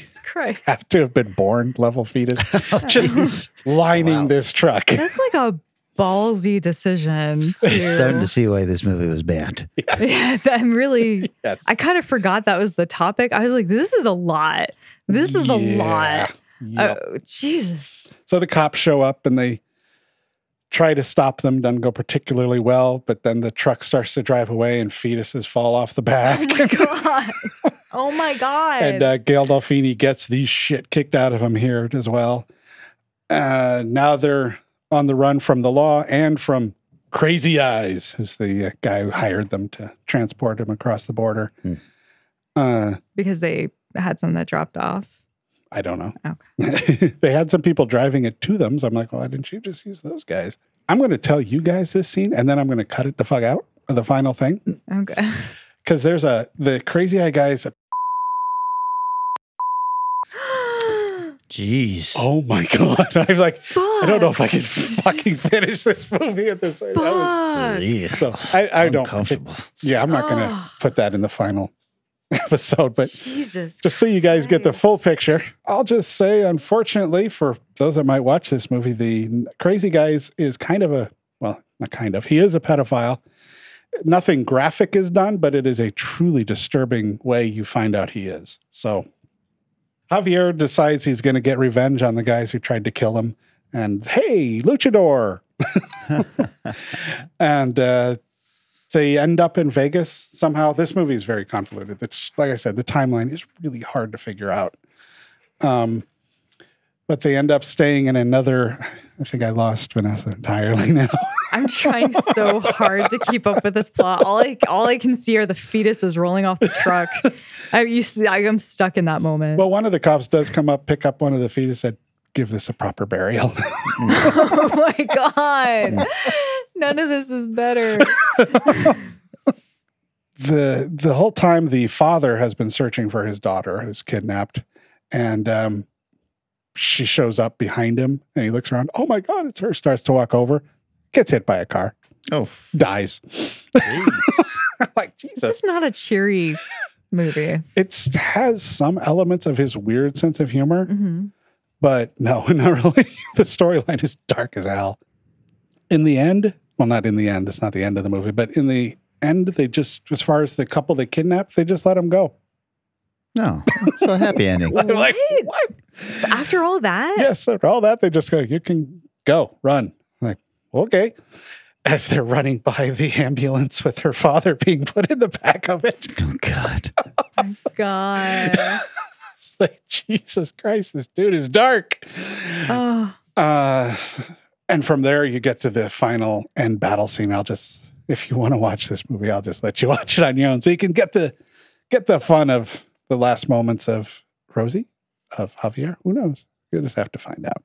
have to have been born level fetus, just lining this truck. That's like a ballsy decision. You're starting to see why this movie was banned. Yeah, I'm really, yes. I kind of forgot that was the topic. I was like, this is a lot. This is a lot. Yep. Oh, Jesus. So the cops show up and they try to stop them. Doesn't go particularly well, but then the truck starts to drive away and fetuses fall off the back. Oh my God. Oh my God. And Gail Dolfini gets the shit kicked out of him here as well. Now they're on the run from the law and from Crazy Eyes, who's the guy who hired them to transport him across the border. Because they had some that dropped off. I don't know. Okay. They had some people driving it to them. So I'm like, why didn't you just use those guys? I'm going to tell you guys this scene, and then I'm going to cut it the fuck out of the final thing. Okay. Because there's the Crazy Eye guys. Jeez. Oh my God. I'm like, Fuck. I don't know if I can fucking finish this movie at this way. So I don't. Uncomfortable. I'm not going to put that in the final episode, but Jesus just so you guys get the Christ. full picture, I'll just say, unfortunately, for those that might watch this movie, the Crazy Guys is kind of he is a pedophile. Nothing graphic is done, but it is a truly disturbing way you find out he is. So Javier decides he's going to get revenge on the guys who tried to kill him. And hey, luchador. And they end up in Vegas somehow. This movie is very convoluted. It's, like I said, the timeline is really hard to figure out. But they end up staying in another. I think I lost Vanessa entirely now. I'm trying so hard to keep up with this plot. All I can see are the fetuses rolling off the truck. I'm stuck in that moment. Well, one of the cops does come up, pick up one of the fetus, said, "Give this a proper burial." Oh my God. None of this is better. The whole time, the father has been searching for his daughter who's kidnapped, and she shows up behind him, and he looks around. Oh my God, it's her! Starts to walk over, gets hit by a car. Oh, dies. Like, Jesus. This is not a cheery movie. It has some elements of his weird sense of humor, Mm-hmm. but no, not really. The storyline is dark as hell. In the end, well, not in the end. It's not the end of the movie, but in the end, they just, as far as the couple they kidnapped, they just let him go. no. It's a happy ending. I'm like, what? After all that? Yes, after all that, they just go, you can go, run. I'm like, okay. as they're running by the ambulance with her father being put in the back of it. Oh, God. God. It's like, Jesus Christ, this dude is dark. Oh. And from there, you get to the final end battle scene. If you want to watch this movie, I'll just let you watch it on your own, so you can get the fun of the last moments of Rosie, of Javier. Who knows? You'll just have to find out.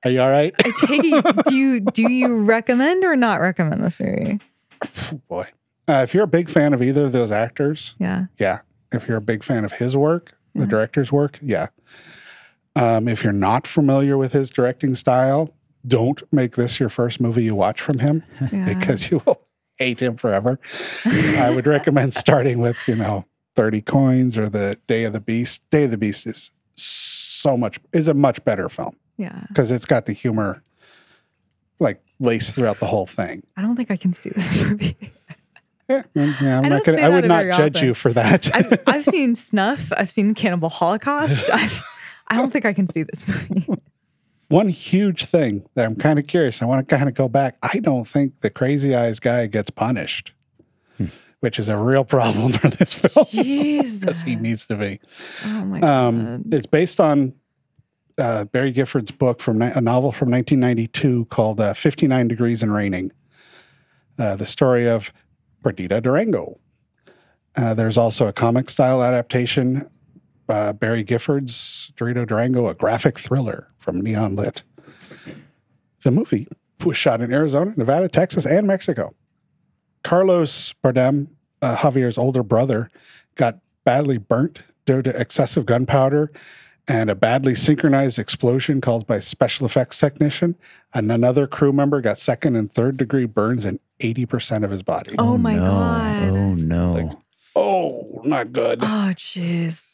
Are you all right? I take it. Do you recommend or not recommend this movie? Oh, boy, if you're a big fan of either of those actors, Yeah. If you're a big fan of his work, the director's work, if you're not familiar with his directing style, don't make this your first movie you watch from him, because you will hate him forever. I would recommend starting with 30 Coins or the Day of the Beast. Day of the Beast is a much better film. Yeah. Because it's got the humor like laced throughout the whole thing. I don't think I can see this movie. I would not judge you for that. I've seen Snuff. I've seen Cannibal Holocaust. I don't think I can see this movie. One huge thing that I'm kind of curious, I want to kind of go back. I don't think the Crazy Eyes guy gets punished, which is a real problem for this film. Jesus. Because he needs to be. Oh my God. It's based on Barry Gifford's book a novel from 1992 called 59 Degrees and Raining. The story of Perdita Durango. There's also a comic style adaptation, Barry Gifford's Dorito Durango, a graphic thriller from Neon Lit. The movie was shot in Arizona, Nevada, Texas, and Mexico. Carlos Bardem, Javier's older brother, got badly burnt due to excessive gunpowder and a badly synchronized explosion caused by a special effects technician. And another crew member got second and third degree burns in 80% of his body. Oh my God. Oh, no. Not good. Oh, jeez.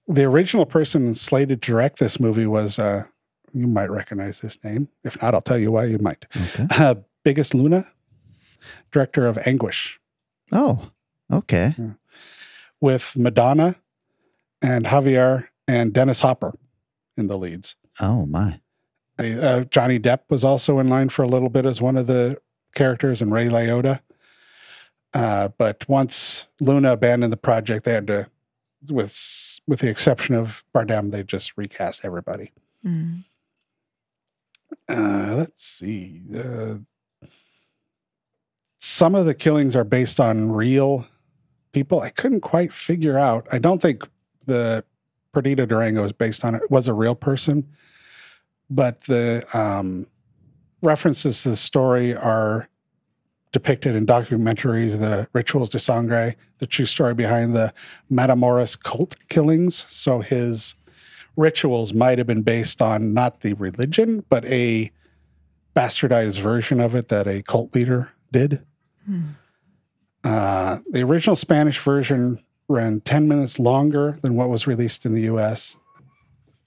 The original person slated to direct this movie was, you might recognize this name. If not, I'll tell you why you might. Okay. Biggest Luna, director of Anguish. Oh, okay. Yeah. With Madonna and Javier and Dennis Hopper in the leads. Oh, my. Johnny Depp was also in line for a little bit as one of the characters, and Ray Liotta. But once Luna abandoned the project, they had to, with the exception of Bardem, they just recast everybody. Let's see. Some of the killings are based on real people. I couldn't quite figure out. I don't think the Perdita Durango was a real person, but the references to the story are depicted in documentaries, the Rituals de Sangre, the true story behind the Matamoros cult killings. So his rituals might have been based on not the religion, but a bastardized version of it that a cult leader did. The original Spanish version ran 10 minutes longer than what was released in the U.S.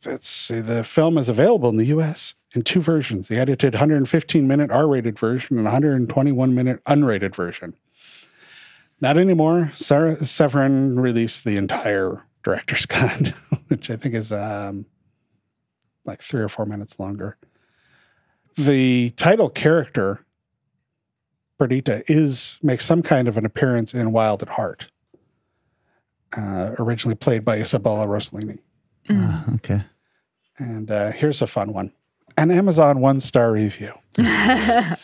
Let's see, the film is available in the U.S. in two versions, the edited 115-minute R-rated version and 121-minute unrated version. Not anymore. Severin released the entire director's cut, which I think is like 3 or 4 minutes longer. The title character, Perdita, makes some kind of an appearance in Wild at Heart, originally played by Isabella Rossellini. Okay. And here's a fun one. An Amazon 1-star review.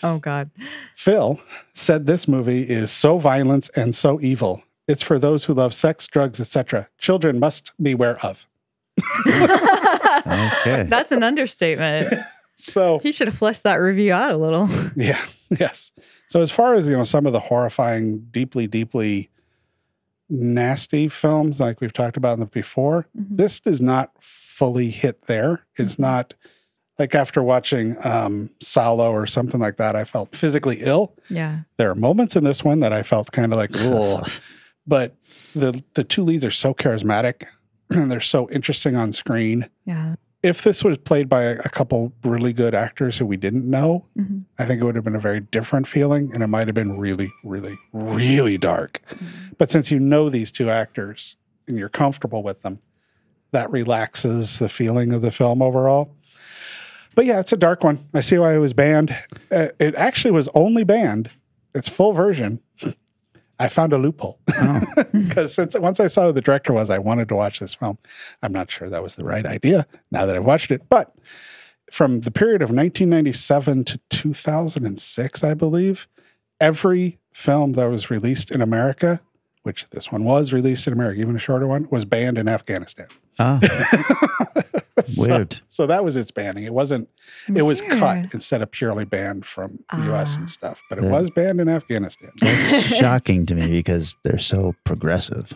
Oh, God. Phil said this movie is so violent and so evil. It's for those who love sex, drugs, etc. Children must beware of. Okay. That's an understatement. So He should have fleshed that review out a little. yeah, yes. So as far as, some of the horrifying, deeply, deeply nasty films like we've talked about before, this does not fully hit there. It's not like after watching Salo or something like that, I felt physically ill. Yeah. There are moments in this one that I felt kind of like, ugh. But the two leads are so charismatic and they're so interesting on screen. Yeah. If this was played by a couple really good actors who we didn't know, I think it would have been a very different feeling, and it might have been really, really, really dark. But since you know these two actors and you're comfortable with them, that relaxes the feeling of the film overall. But yeah, it's a dark one. I see why it was banned. It actually was only banned. Its full version. I found a loophole. Because once I saw who the director was, I wanted to watch this film. I'm not sure that was the right idea now that I've watched it. But from the period of 1997 to 2006, I believe, every film that was released in America, which this one was released in America, even a shorter one, was banned in Afghanistan. Oh, weird. So that was its banning. It wasn't, it was cut instead of purely banned from the US and stuff, but it was banned in Afghanistan. That's shocking to me because they're so progressive.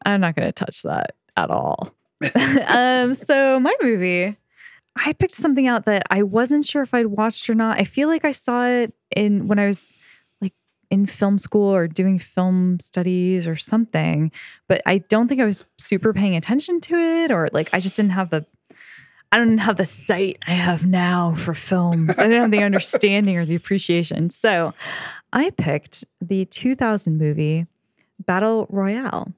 I'm not going to touch that at all. So my movie, I picked something out that I wasn't sure if I'd watched or not. I feel like I saw it when I was like in film school or doing film studies or something, but I don't think I was super paying attention to it, or like I just didn't have I don't have the sight I have now for films. I didn't have the understanding or the appreciation. So I picked the 2000 movie Battle Royale.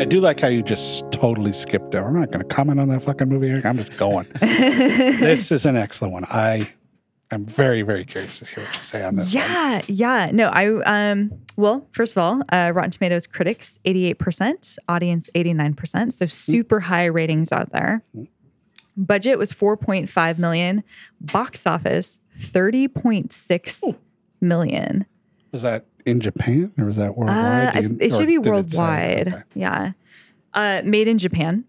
I do like how you just totally skipped over. I'm not going to comment on that fucking movie. I'm just going. This is an excellent one. I'm very, very curious to hear what you say on this one. Yeah. No, well, first of all, Rotten Tomatoes critics, 88%, audience, 89%. So super high ratings out there. Budget was $4.5 million. Box office, $30.6 million. Was that in Japan or was that worldwide? It should be worldwide. Okay. Yeah. Made in Japan.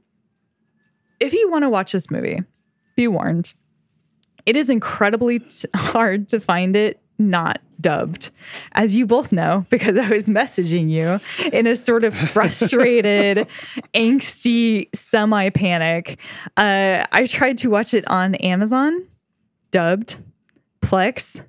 If you want to watch this movie, be warned. It is incredibly hard to find it not dubbed, as you both know, because I was messaging you in a sort of frustrated, angsty semi-panic. I tried to watch it on Amazon, dubbed, Plex,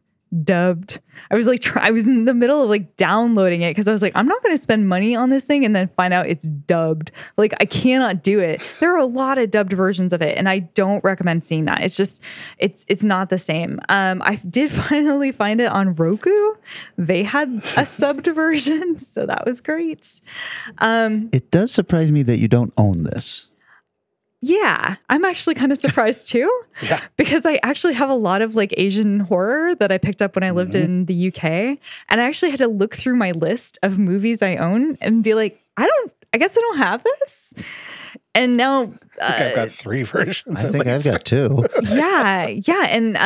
dubbed. I was like, I was in the middle of like downloading it because I was like, I'm not going to spend money on this thing and then find out it's dubbed. Like, I cannot do it. There are a lot of dubbed versions of it, and I don't recommend seeing that. It's just, it's not the same. I did finally find it on Roku. They had a subbed version, so that was great. It does surprise me that you don't own this. Yeah, I'm actually kind of surprised too. Yeah. Because I actually have a lot of like Asian horror that I picked up when I lived in the UK. And I actually had to look through my list of movies I own and be like, I guess I don't have this. And now I think I've got 3 versions. I think I've got 2. Yeah. And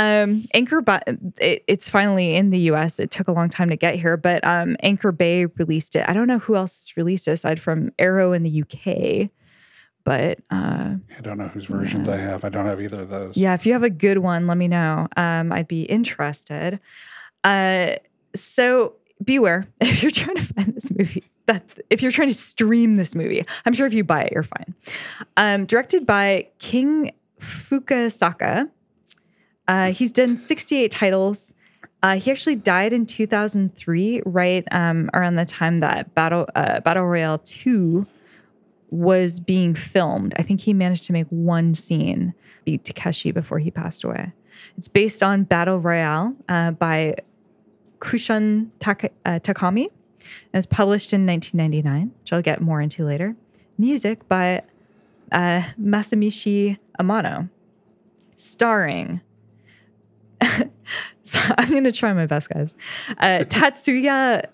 Anchor Bay, it's finally in the US. It took a long time to get here, but Anchor Bay released it. I don't know who else has released it aside from Arrow in the UK. But I don't know whose versions I have. I don't have either of those. Yeah, if you have a good one, let me know. I'd be interested. So beware if you're trying to find this movie. If you're trying to stream this movie, I'm sure if you buy it, you're fine. Directed by King Fukasaka. He's done 68 titles. He actually died in 2003, right around the time that Battle Royale 2 was being filmed. I think he managed to make one scene, beat Takeshi before he passed away. It's based on Battle Royale by Kushan Takami. It was published in 1999, which I'll get more into later. Music by Masamichi Amano. Starring... So I'm going to try my best, guys. Tatsuya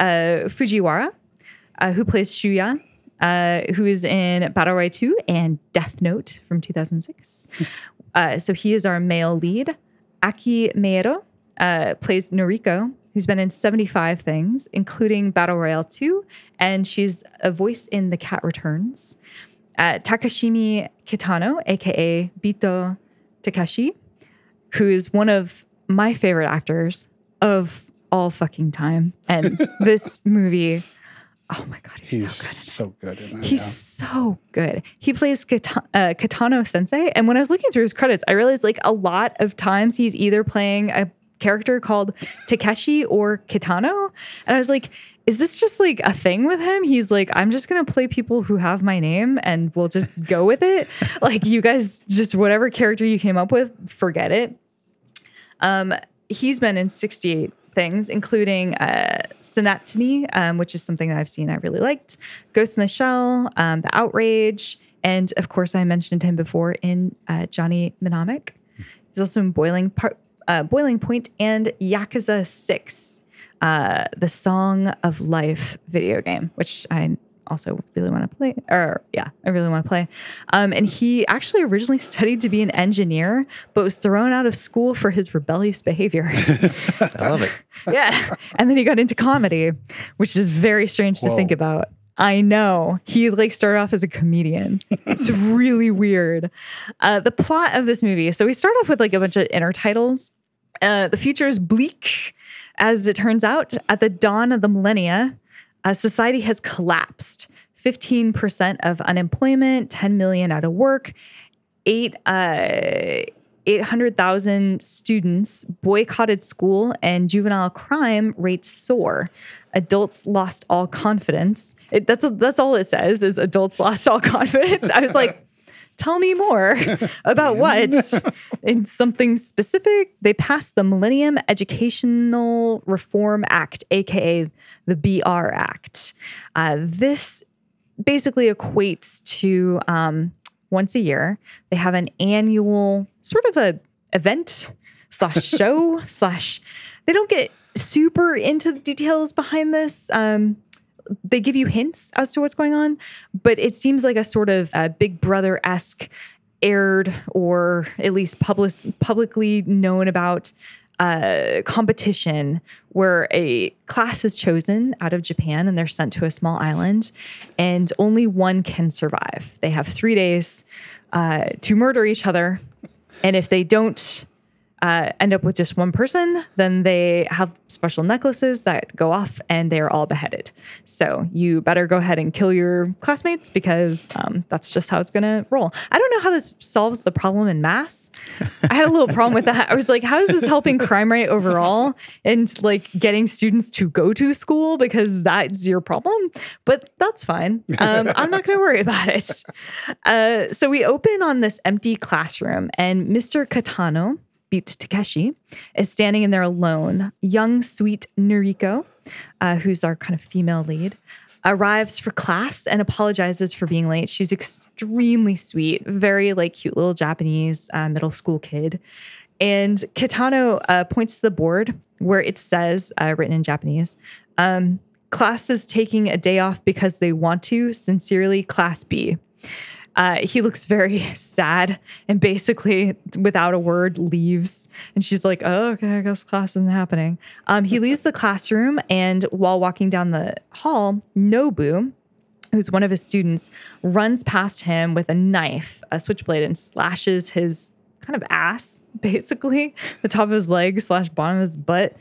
Fujiwara, who plays Shuya, who is in Battle Royale 2 and Death Note from 2006. So he is our male lead. Aki Meiro plays Noriko, who's been in 75 things, including Battle Royale 2, and she's a voice in The Cat Returns. Takashimi Kitano, a.k.a. Bito Takashi, who is one of my favorite actors of all fucking time. And this movie, oh my God, he's so good in it. He's so good. He plays Kitano Sensei. And when I was looking through his credits, I realized like a lot of times he's either playing a character called Takeshi or Kitano. And I was like, is this just like a thing with him? He's like, I'm just going to play people who have my name and we'll just go with it. Like, you guys, just whatever character you came up with, forget it. He's been in 68 things, including Synaptony, which is something that I've seen I really liked, Ghost in the Shell, The Outrage, and of course I mentioned him before in Johnny Mnemonic. He's also in Boiling Point and Yakuza 6, the Song of Life video game, which I also really want to play. I really want to play. And he actually originally studied to be an engineer, but was thrown out of school for his rebellious behavior. I love it. Yeah. And then he got into comedy, which is very strange to think about. I know. He like started off as a comedian. It's really weird. The plot of this movie. So we start off with like a bunch of intertitles. The future is bleak. As it turns out, at the dawn of the millennia, society has collapsed. 15% of unemployment, 10 million out of work, 800,000 students boycotted school, and juvenile crime rates soar. Adults lost all confidence. That's all it says is adults lost all confidence. I was like, tell me more about what? In something specific, they passed the Millennium Educational Reform Act, aka the BR Act. This basically equates to once a year, they have an annual sort of a event / show / they don't get super into the details behind this. They give you hints as to what's going on, but it seems like a sort of Big Brother-esque aired or at least publicly known about competition where a class is chosen out of Japan and they're sent to a small island and only one can survive. They have 3 days to murder each other. And if they don't end up with just one person, then they have special necklaces that go off and they're all beheaded. So you better go ahead and kill your classmates because that's just how it's going to roll. I don't know how this solves the problem in mass. I had a little problem with that. I was like, how is this helping crime rate overall and like getting students to go to school because that's your problem? But that's fine. I'm not going to worry about it. So we open on this empty classroom and Mr. Kitano, beat Takeshi, is standing in there alone. Young, sweet Noriko, who's our kind of female lead, arrives for class and apologizes for being late. She's extremely sweet, very like cute little Japanese middle school kid. And Kitano points to the board where it says, written in Japanese, class is taking a day off because they want to. Sincerely, Class B. He looks very sad and basically, without a word, leaves. And she's like, oh, okay, I guess class isn't happening. He leaves the classroom, and while walking down the hall, Nobu, who's one of his students, runs past him with a knife, a switchblade, and slashes his kind of ass, basically, the top of his leg / bottom of his butt,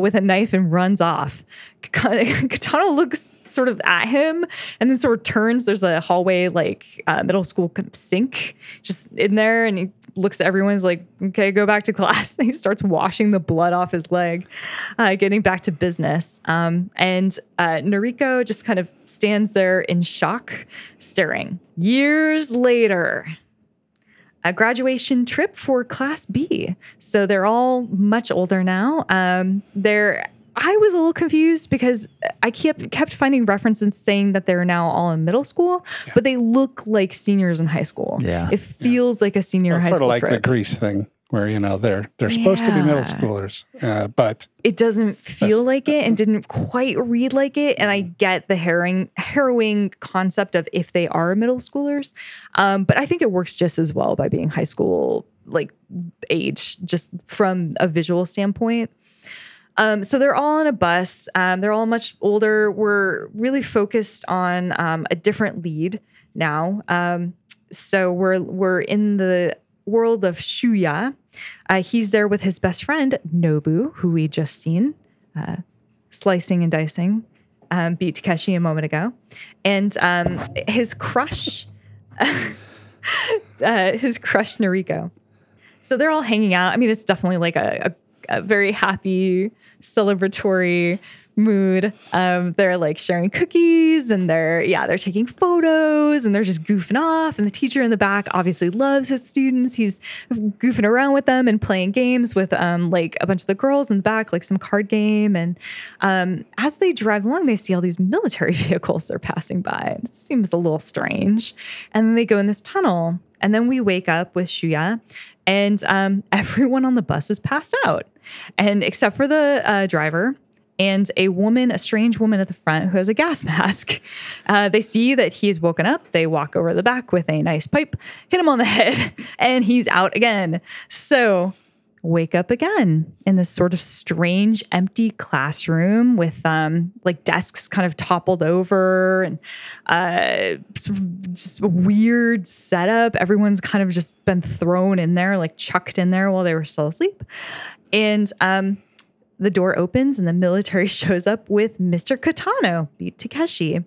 with a knife and runs off. Kitano looks sort of at him and then sort of turns. There's a hallway, like middle school kind of sink just in there, and he looks at everyone's like, okay, go back to class. He starts washing the blood off his leg, getting back to business. And Noriko just kind of stands there in shock, staring. Years later, a graduation trip for Class B. So they're all much older now. I was a little confused because I kept finding references saying that they're now all in middle school, but they look like seniors in high school. Yeah. It feels like a senior high school sort of like trip. the Grease thing, where they're supposed to be middle schoolers, but it doesn't feel like it and didn't quite read like it. And I get the harrowing concept of if they are middle schoolers, but I think it works just as well by being high school like age, just from a visual standpoint. So they're all on a bus. They're all much older. We're really focused on a different lead now. So we're in the world of Shuya. He's there with his best friend Nobu, who we just seen slicing and dicing, beat Takeshi a moment ago, and his crush, Noriko. So they're all hanging out. I mean, it's definitely like a very happy, celebratory mood. They're like sharing cookies and they're taking photos and they're just goofing off. And the teacher in the back obviously loves his students. He's goofing around with them and playing games with like a bunch of the girls in the back, like some card game. And as they drive along, they see all these military vehicles they're passing by. It seems a little strange. And then they go in this tunnel. And then we wake up with Shuya, and everyone on the bus is passed out, and except for the driver and a strange woman at the front who has a gas mask. They see that he's woken up. They walk over the back with a nice pipe, hit him on the head, and he's out again. So wake up again in this sort of strange, empty classroom with like desks kind of toppled over and just a weird setup. Everyone's kind of just been thrown in there, like chucked in there while they were still asleep. And the door opens and the military shows up with Mr. Katano, beat Takeshi.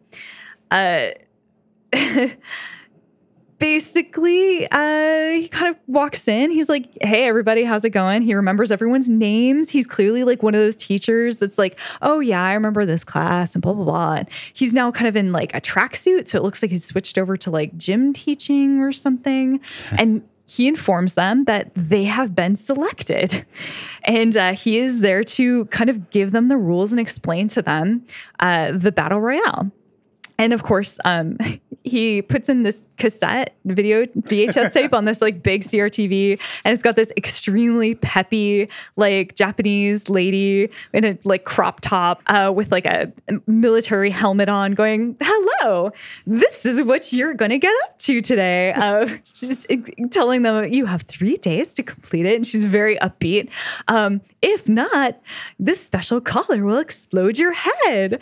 Basically, he kind of walks in. He's like, hey, everybody, how's it going? He remembers everyone's names. He's clearly like one of those teachers that's like, oh, yeah, I remember this class and blah, blah, blah. And he's now kind of in like a tracksuit. So it looks like he's switched over to like gym teaching or something. And he informs them that they have been selected. And he is there to kind of give them the rules and explain to them the battle royale. And of course, he puts in this cassette video VHS tape on this like big CRTV, and it's got this extremely peppy like Japanese lady in a like crop top with like a military helmet on, going, "Hello, this is what you're gonna get up to today." Just telling them you have 3 days to complete it, and she's very upbeat. If not, this special collar will explode your head.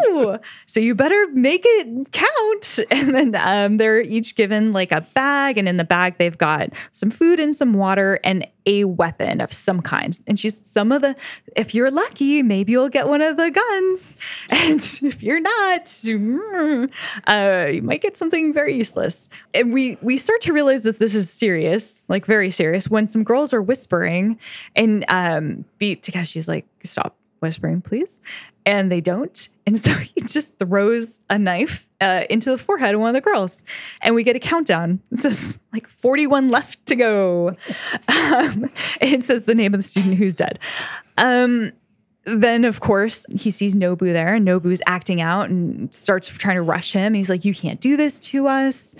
Ooh, so you better make it count. And then they're each given like a bag, and in the bag they've got some food and some water and a weapon of some kind. And if you're lucky, maybe you'll get one of the guns. And if you're not, you might get something very useless. And we start to realize that this is serious, like very serious, when some girls are whispering, and beat Takeshi's like, stop whispering, please. And they don't. And so he just throws a knife into the forehead of one of the girls. And we get a countdown. It says like 41 left to go. It says the name of the student who's dead. Then, of course, he sees Nobu there, and Nobu's acting out and starts trying to rush him. He's like, you can't do this to us.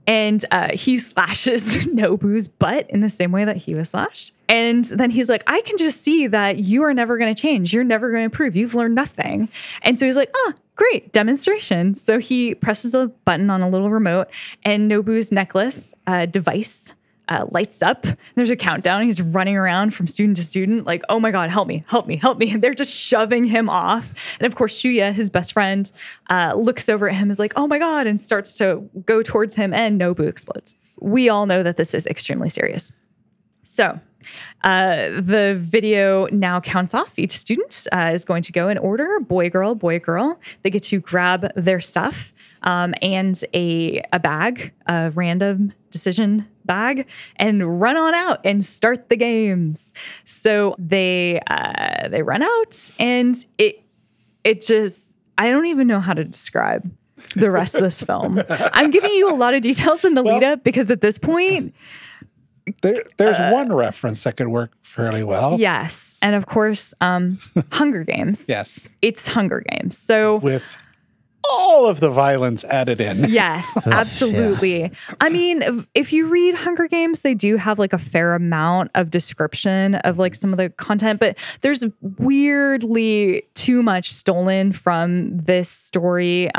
And he slashes Nobu's butt in the same way that he was slashed. And then he's like, I can just see that you are never going to change. You're never going to improve. You've learned nothing. And so he's like, great, demonstration. So he presses a button on a little remote, and Nobu's necklace device lights up. There's a countdown. He's running around from student to student like, oh my God, help me, help me, help me. And they're just shoving him off. And of course, Shuya, his best friend, looks over at him, is like, oh my God, and starts to go towards him, and Nobu explodes. We all know that this is extremely serious. So the video now counts off. Each student is going to go in order, boy, girl, boy, girl. They get to grab their stuff and a bag, a random decision bag and run on out and start the games. So they run out, and it just, I don't even know how to describe the rest of this film. I'm giving you a lot of details in the lead up because at this point, there's one reference that could work fairly well. Yes. And of course, Hunger Games. Yes. It's Hunger Games. So with all of the violence added in. Yes, absolutely. Yeah. I mean, if you read Hunger Games, they do have like a fair amount of description of like some of the content, but there's weirdly too much stolen from this story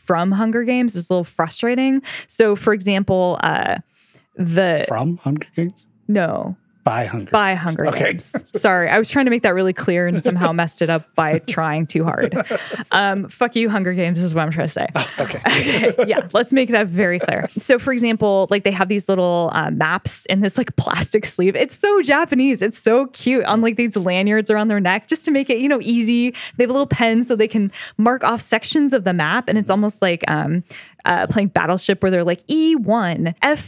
from Hunger Games. It's a little frustrating. So for example, From Hunger Games? No. By Hunger Games. Sorry, I was trying to make that really clear and somehow messed it up by trying too hard. Fuck you, Hunger Games is what I'm trying to say. Okay. Yeah, let's make that very clear. So, for example, like they have these little maps in this like plastic sleeve. It's so Japanese. It's so cute on like these lanyards around their neck just to make it, easy. They have a little pen so they can mark off sections of the map, and it's almost like playing Battleship where they're like E1, F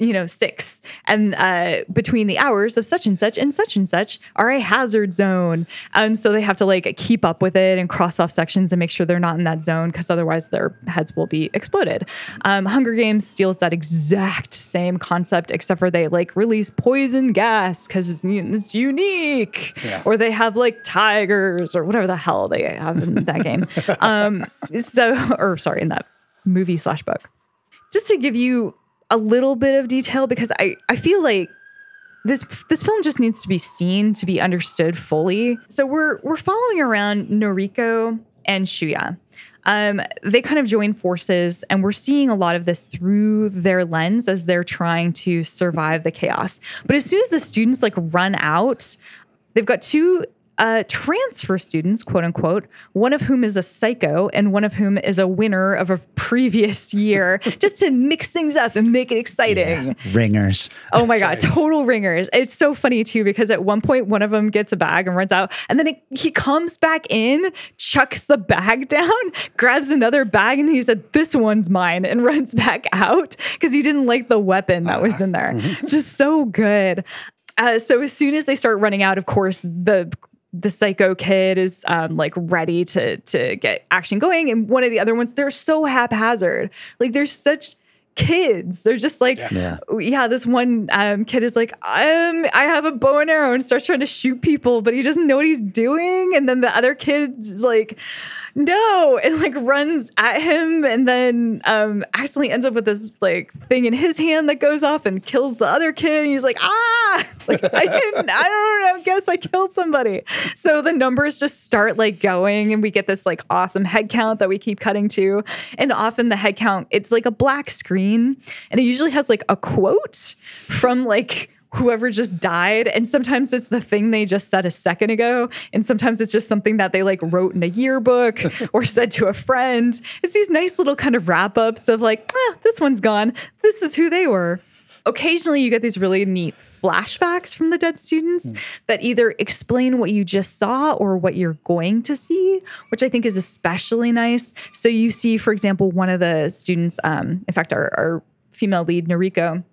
6, and between the hours of such and such and such and such are a hazard zone. And so they have to like keep up with it and cross off sections and make sure they're not in that zone because otherwise their heads will be exploded. Hunger Games steals that exact same concept, except for they like release poison gas because it's unique. Yeah. Or they have like tigers or whatever the hell they have in that game. In that movie/book. Just to give you a little bit of detail, because I feel like this film just needs to be seen to be understood fully. So we're following around Noriko and Shuya. They kind of join forces, and we're seeing a lot of this through their lens as they're trying to survive the chaos. But as soon as the students like run out, they've got two transfer students, quote unquote, one of whom is a psycho and one of whom is a winner of a previous year, just to mix things up and make it exciting. Yeah. Ringers. Oh my God, total ringers. It's so funny too, because at one point, one of them gets a bag and runs out, and then he comes back in, chucks the bag down, grabs another bag, and he said, "This one's mine," and runs back out because he didn't like the weapon that was in there. Just so good. So as soon as they start running out, of course, the psycho kid is like ready to get action going. And one of the other ones, they're so haphazard. Like they're such kids. They're just like, this one kid is like, I have a bow and arrow, and starts trying to shoot people, but he doesn't know what he's doing. And then the other kid's like, no, and like runs at him, and then accidentally ends up with this like thing in his hand that goes off and kills the other kid. And he's like, like I don't know, I guess I killed somebody. So the numbers just start like going, and we get this like awesome head count that we keep cutting to. And often the head count, it's like a black screen, and it usually has like a quote from like whoever just died. And sometimes it's the thing they just said a second ago. And sometimes it's just something that they like wrote in a yearbook or said to a friend. It's these nice little kind of wrap ups of like, this one's gone. This is who they were. Occasionally you get these really neat flashbacks from the dead students that either explain what you just saw or what you're going to see, which I think is especially nice. So you see, for example, one of the students, in fact, our female lead, Noriko,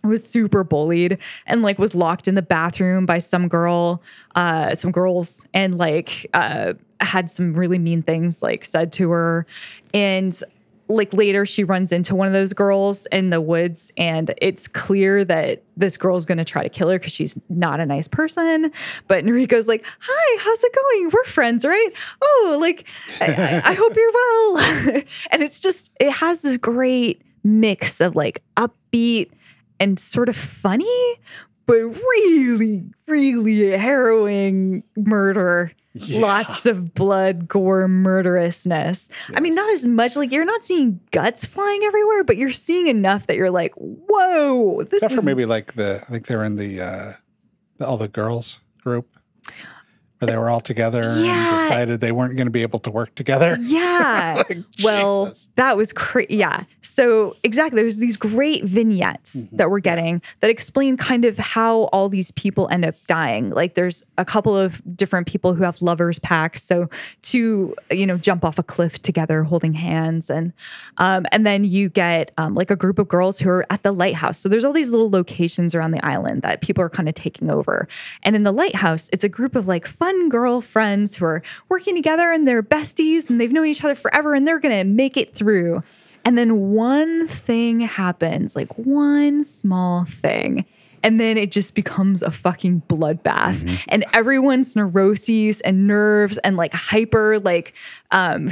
was super bullied and like was locked in the bathroom by some girls, and like had some really mean things like said to her. And like later she runs into one of those girls in the woods, and it's clear that this girl's going to try to kill her because she's not a nice person. But Noriko's like, "Hi, how's it going? We're friends, right? Oh, like, I hope you're well." And it's just, it has this great mix of like upbeat and sort of funny, but really, really harrowing murder. Yeah. Lots of blood, gore, murderousness. Yes. I mean, not as much, like you're not seeing guts flying everywhere, but you're seeing enough that you're like, whoa. Except for maybe like I think they're in the all the girls group. where they were all together and Yeah. decided they weren't going to be able to work together. Yeah. Like, Well, Jesus. that was crazy. Yeah. So exactly, there's these great vignettes that we're getting that explain kind of how all these people end up dying. Like there's a couple of different people who have lovers pacts. So to, jump off a cliff together holding hands. And then you get like a group of girls who are at the lighthouse. So there's all these little locations around the island that people are kind of taking over. And in the lighthouse, it's a group of like fun girl friends who are working together and they're besties and they've known each other forever and they're going to make it through. And then one thing happens, like one small thing. And then it just becomes a fucking bloodbath. And everyone's neuroses and nerves and like hyper, like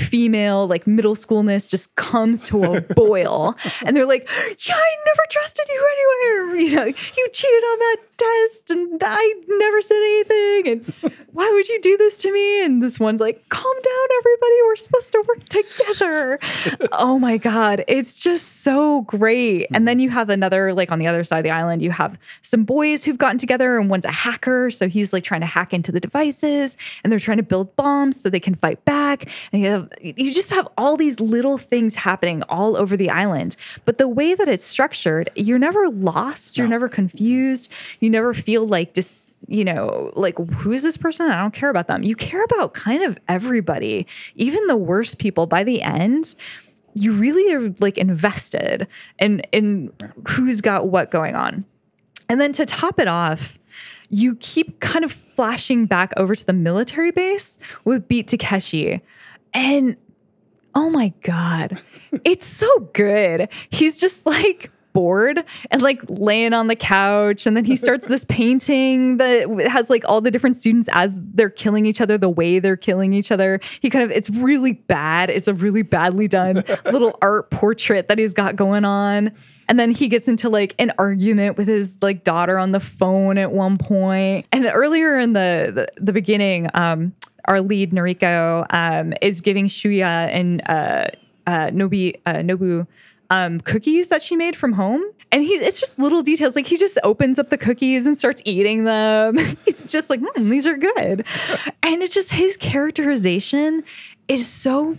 female, like middle schoolness just comes to a boil. And they're like, yeah, I never trusted you anywhere. You cheated on that test and I never said anything. And why would you do this to me? And this one's like, calm down, everybody. We're supposed to work together. Oh my God. It's just so great. And then you have another, like on the other side of the island, you have some boys who've gotten together and one's a hacker. So he's like trying to hack into the devices and they're trying to build bombs so they can fight back. And you just have all these little things happening all over the island. But the way that it's structured, you're never lost. You're never confused. You never feel like just, like who's this person? I don't care about them. You care about kind of everybody, even the worst people. By the end, you really are like invested in who's got what going on. And then to top it off, you keep kind of flashing back over to the military base with Beat Takeshi. And oh my God, it's so good. He's just like bored and like laying on the couch. And then he starts this painting that has like all the different students as they're killing each other, the way they're killing each other. It's really bad. It's a really badly done little art portrait that he's got going on. And then he gets into like an argument with his like daughter on the phone at one point. And earlier in the beginning, our lead Noriko is giving Shuya and Nobu cookies that she made from home. And it's just little details. Like he just opens up the cookies and starts eating them. He's just like, these are good. And it's just his characterization is so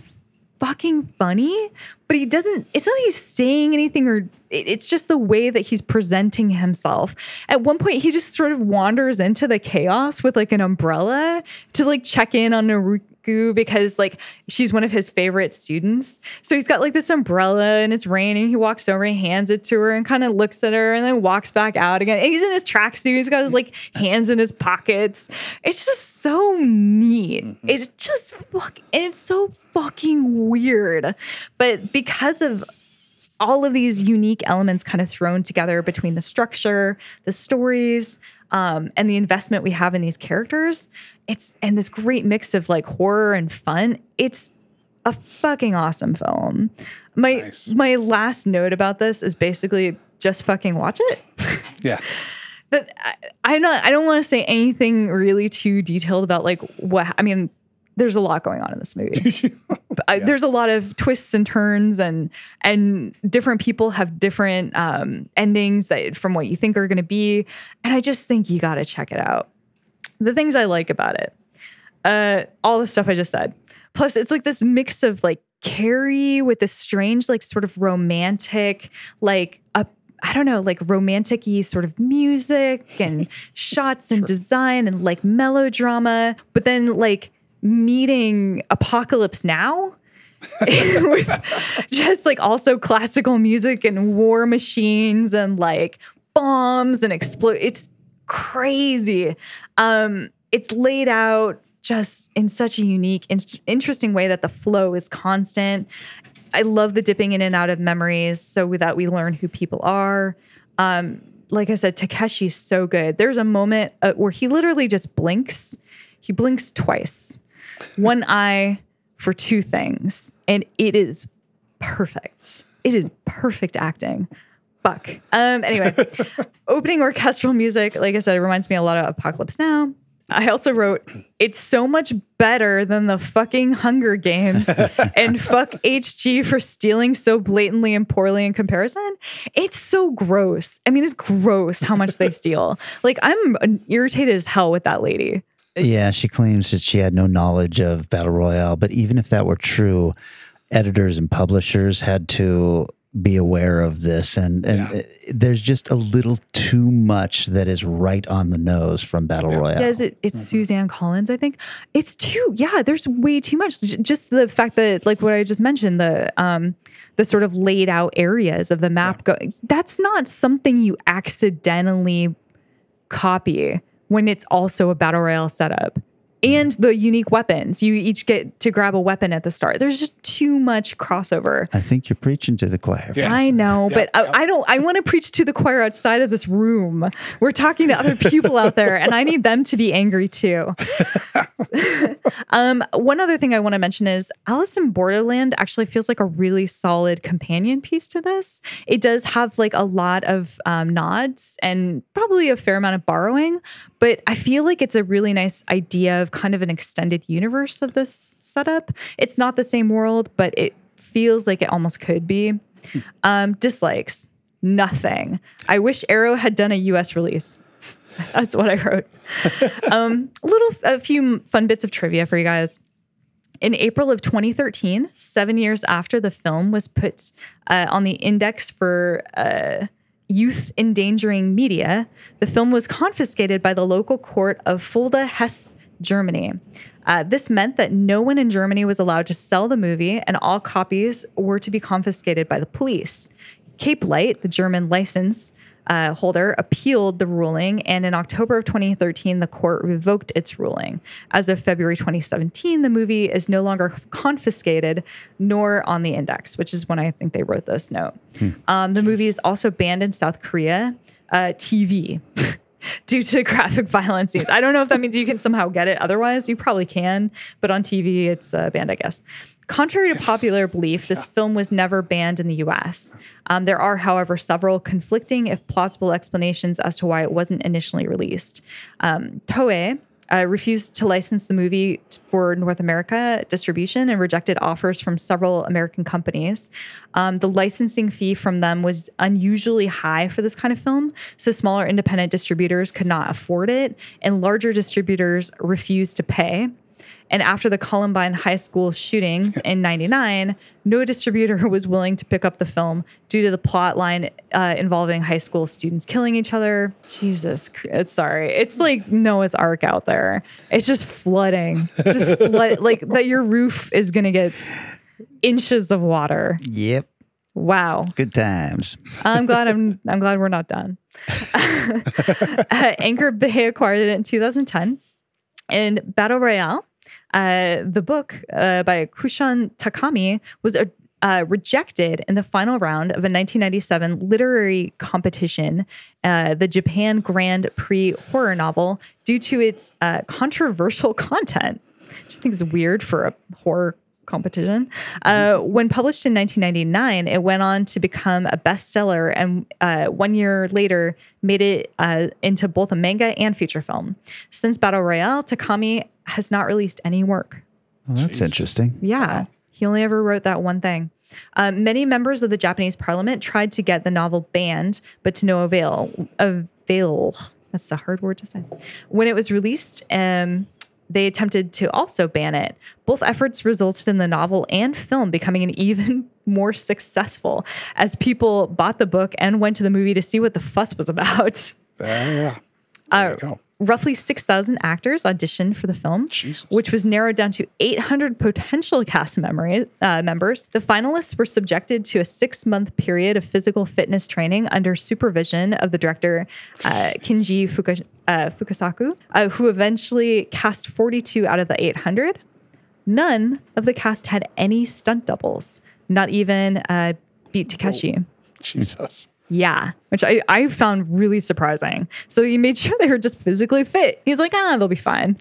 fucking funny, but it's not like he's saying anything or it's just the way that he's presenting himself. At one point, he just sort of wanders into the chaos with like an umbrella to like check in on Naruko because like she's one of his favorite students. So he's got like this umbrella and it's raining. He walks over and hands it to her and kind of looks at her and then walks back out again. And he's in his tracksuit. He's got his like hands in his pockets. It's just so neat. It's just it's so fucking weird. But because of all of these unique elements kind of thrown together between the structure, the stories, and the investment we have in these characters, and this great mix of like horror and fun. It's a fucking awesome film. My last note about this is basically just fucking watch it. Yeah. But I don't want to say anything really too detailed about like there's a lot going on in this movie. There's a lot of twists and turns and different people have different endings from what you think are going to be. And I just think you got to check it out. The things I like about it, all the stuff I just said. Plus it's like this mix of like Carrie with this strange, like sort of romantic, like romantic-y sort of music and shots and design and like melodrama, but then like meeting Apocalypse Now with just like also classical music and war machines and like bombs and explode. It's crazy. It's laid out just in such a unique, interesting way that the flow is constant. I love the dipping in and out of memories so that we learn who people are. Like I said, Takeshi's so good. There's a moment where he literally just blinks. He blinks twice. One eye for two things. And it is perfect. It is perfect acting. Fuck. Anyway, opening orchestral music, like I said, it reminds me a lot of Apocalypse Now. I also wrote, it's so much better than the fucking Hunger Games and fuck HG for stealing so blatantly and poorly in comparison. It's so gross. I mean, it's gross how much they steal. Like, I'm irritated as hell with that lady. Yeah, she claims that she had no knowledge of Battle Royale, but even if that were true, editors and publishers had to be aware of this, and there's just a little too much that is right on the nose from Battle Royale. Yeah, it's Suzanne Collins, I think. It's too, there's way too much. Just the fact that, like what I just mentioned, the sort of laid out areas of the map, that's not something you accidentally copy when it's also a Battle Royale setup. And the unique weapons. You each get to grab a weapon at the start. There's just too much crossover. I think you're preaching to the choir. Yes. I know, but I want to preach to the choir outside of this room. We're talking to other people out there, and I need them to be angry too. One other thing I want to mention is Alice in Borderland actually feels like a really solid companion piece to this. It does have like a lot of nods and probably a fair amount of borrowing, but I feel like it's a really nice idea of kind of an extended universe of this setup. It's not the same world, but it feels like it almost could be. Dislikes, nothing. I wish Arrow had done a US release. That's what I wrote. A few fun bits of trivia for you guys. In April of 2013, 7 years after the film was put on the index for youth endangering media, the film was confiscated by the local court of Fulda, Hesse, Germany. This meant that no one in Germany was allowed to sell the movie, and all copies were to be confiscated by the police. Cape Light, the German license holder, appealed the ruling, and in October of 2013, the court revoked its ruling. As of February 2017, the movie is no longer confiscated nor on the index, which is when I think they wrote this note. The movie is also banned in South Korea, TV. Due to graphic violence scenes. I don't know if that means you can somehow get it. Otherwise, you probably can. But on TV, it's banned, I guess. Contrary to popular belief, this film was never banned in the U.S. There are, however, several conflicting, if plausible, explanations as to why it wasn't initially released. Toei refused to license the movie for North America distribution and rejected offers from several American companies. The licensing fee from them was unusually high for this kind of film, so smaller independent distributors could not afford it, and larger distributors refused to pay. And after the Columbine High School shootings in '99, no distributor was willing to pick up the film due to the plot line involving high school students killing each other. Jesus Christ, sorry. It's like Noah's Ark out there. It's just flooding. Like that your roof is going to get inches of water. Yep. Wow. Good times. I'm glad we're not done. Anchor Bay acquired it in 2010. And Battle Royale, the book by Kushan Takami, was rejected in the final round of a 1997 literary competition, the Japan Grand Prix horror novel, due to its controversial content, which I think is weird for a horror competition. When published in 1999, it went on to become a bestseller, and 1 year later made it into both a manga and feature film. Since Battle Royale, Takami has not released any work. Well, that's interesting. Yeah. He only ever wrote that one thing. Many members of the Japanese parliament tried to get the novel banned, but to no avail. That's a hard word to say. When it was released, they attempted to also ban it. Both efforts resulted in the novel and film becoming an even more successful, as people bought the book and went to the movie to see what the fuss was about. There you go. Roughly 6,000 actors auditioned for the film, Jesus. which was narrowed down to 800 potential cast members. The finalists were subjected to a 6-month period of physical fitness training under supervision of the director, Kinji Fukasaku, who eventually cast 42 out of the 800. None of the cast had any stunt doubles, not even Beat Takeshi. Oh, Jesus. Yeah, which I found really surprising. So he made sure they were just physically fit. He's like, they'll be fine.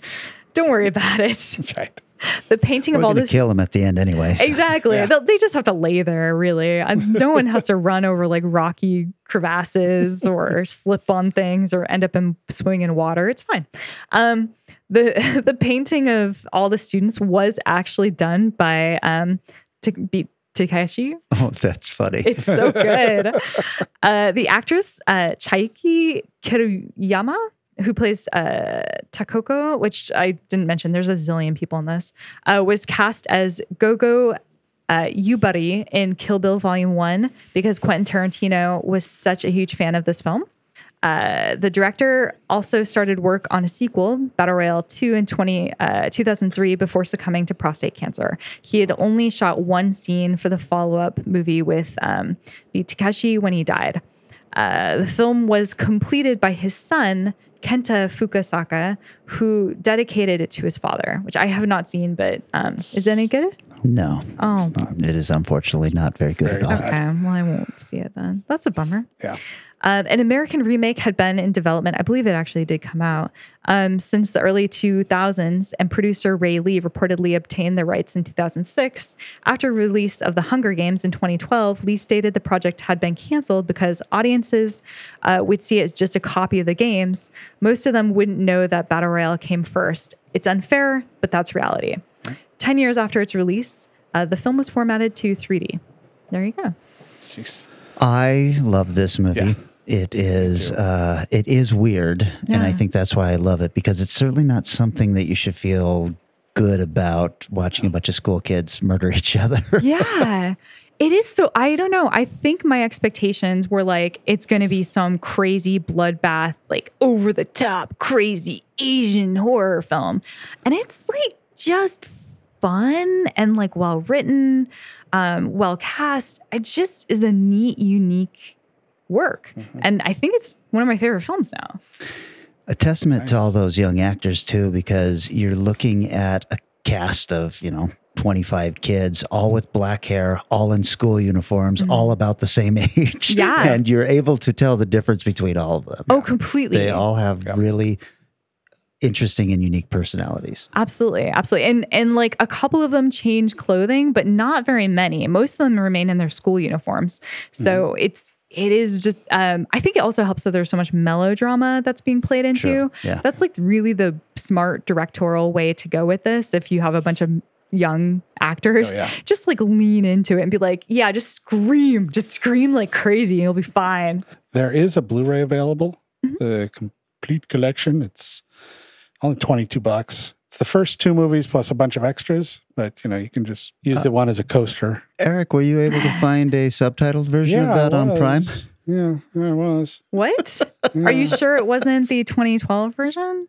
Don't worry about it. That's right. The painting of all this. Kill him at the end anyway. So. Exactly. Yeah. They just have to lay there, really. No one has to run over like rocky crevasses or slip on things or end up swimming in water. It's fine. The painting of all the students was actually done by Takeshi. Oh, that's funny. It's so good. The actress, Chaiki Kiruyama, who plays Takoko, which I didn't mention. There's a zillion people in this. Was cast as Gogo Yubari in Kill Bill Volume 1 because Quentin Tarantino was such a huge fan of this film. The director also started work on a sequel, Battle Royale 2, in 2003 before succumbing to prostate cancer. He had only shot one scene for the follow-up movie with the Takeshi when he died. The film was completed by his son, Kenta Fukasaka, who dedicated it to his father, which I have not seen, but is it any good? No. Oh. It is unfortunately not very good at all. Okay, well, I won't see it then. That's a bummer. Yeah. An American remake had been in development. I believe it actually did come out since the early 2000s, and producer Ray Lee reportedly obtained the rights in 2006. After release of The Hunger Games in 2012, Lee stated the project had been canceled because audiences would see it as just a copy of the games. Most of them wouldn't know that Battle Royale came first. It's unfair, but that's reality. 10 years after its release, the film was formatted to 3D. There you go. Jeez. I love this movie. Yeah. It is weird, and I think that's why I love it, because it's certainly not something that you should feel good about watching a bunch of school kids murder each other. Yeah. It is so, I don't know. I think my expectations were like, it's going to be some crazy bloodbath, like over the top, crazy Asian horror film. And it's like just fun and like well written, well cast. It just is a neat, unique work. Mm-hmm. And I think it's one of my favorite films now. A testament to all those young actors too, because you're looking at a cast of, 25 kids, all with black hair, all in school uniforms, all about the same age. Yeah. And you're able to tell the difference between all of them. Oh, completely. They all have really interesting and unique personalities. Absolutely. Absolutely. And like a couple of them change clothing, but not very many. Most of them remain in their school uniforms. So it is just, I think it also helps that there's so much melodrama that's being played into. Sure. Yeah. That's like really the smart directorial way to go with this. If you have a bunch of young actors, just like lean into it and be like, yeah, just scream like crazy. You'll be fine. There is a Blu-ray available, the complete collection. It's only $22. It's the first two movies plus a bunch of extras, but you can just use the one as a coaster. Eric, were you able to find a subtitled version of that on Prime? Yeah, I was. What? Are you sure it wasn't the 2012 version?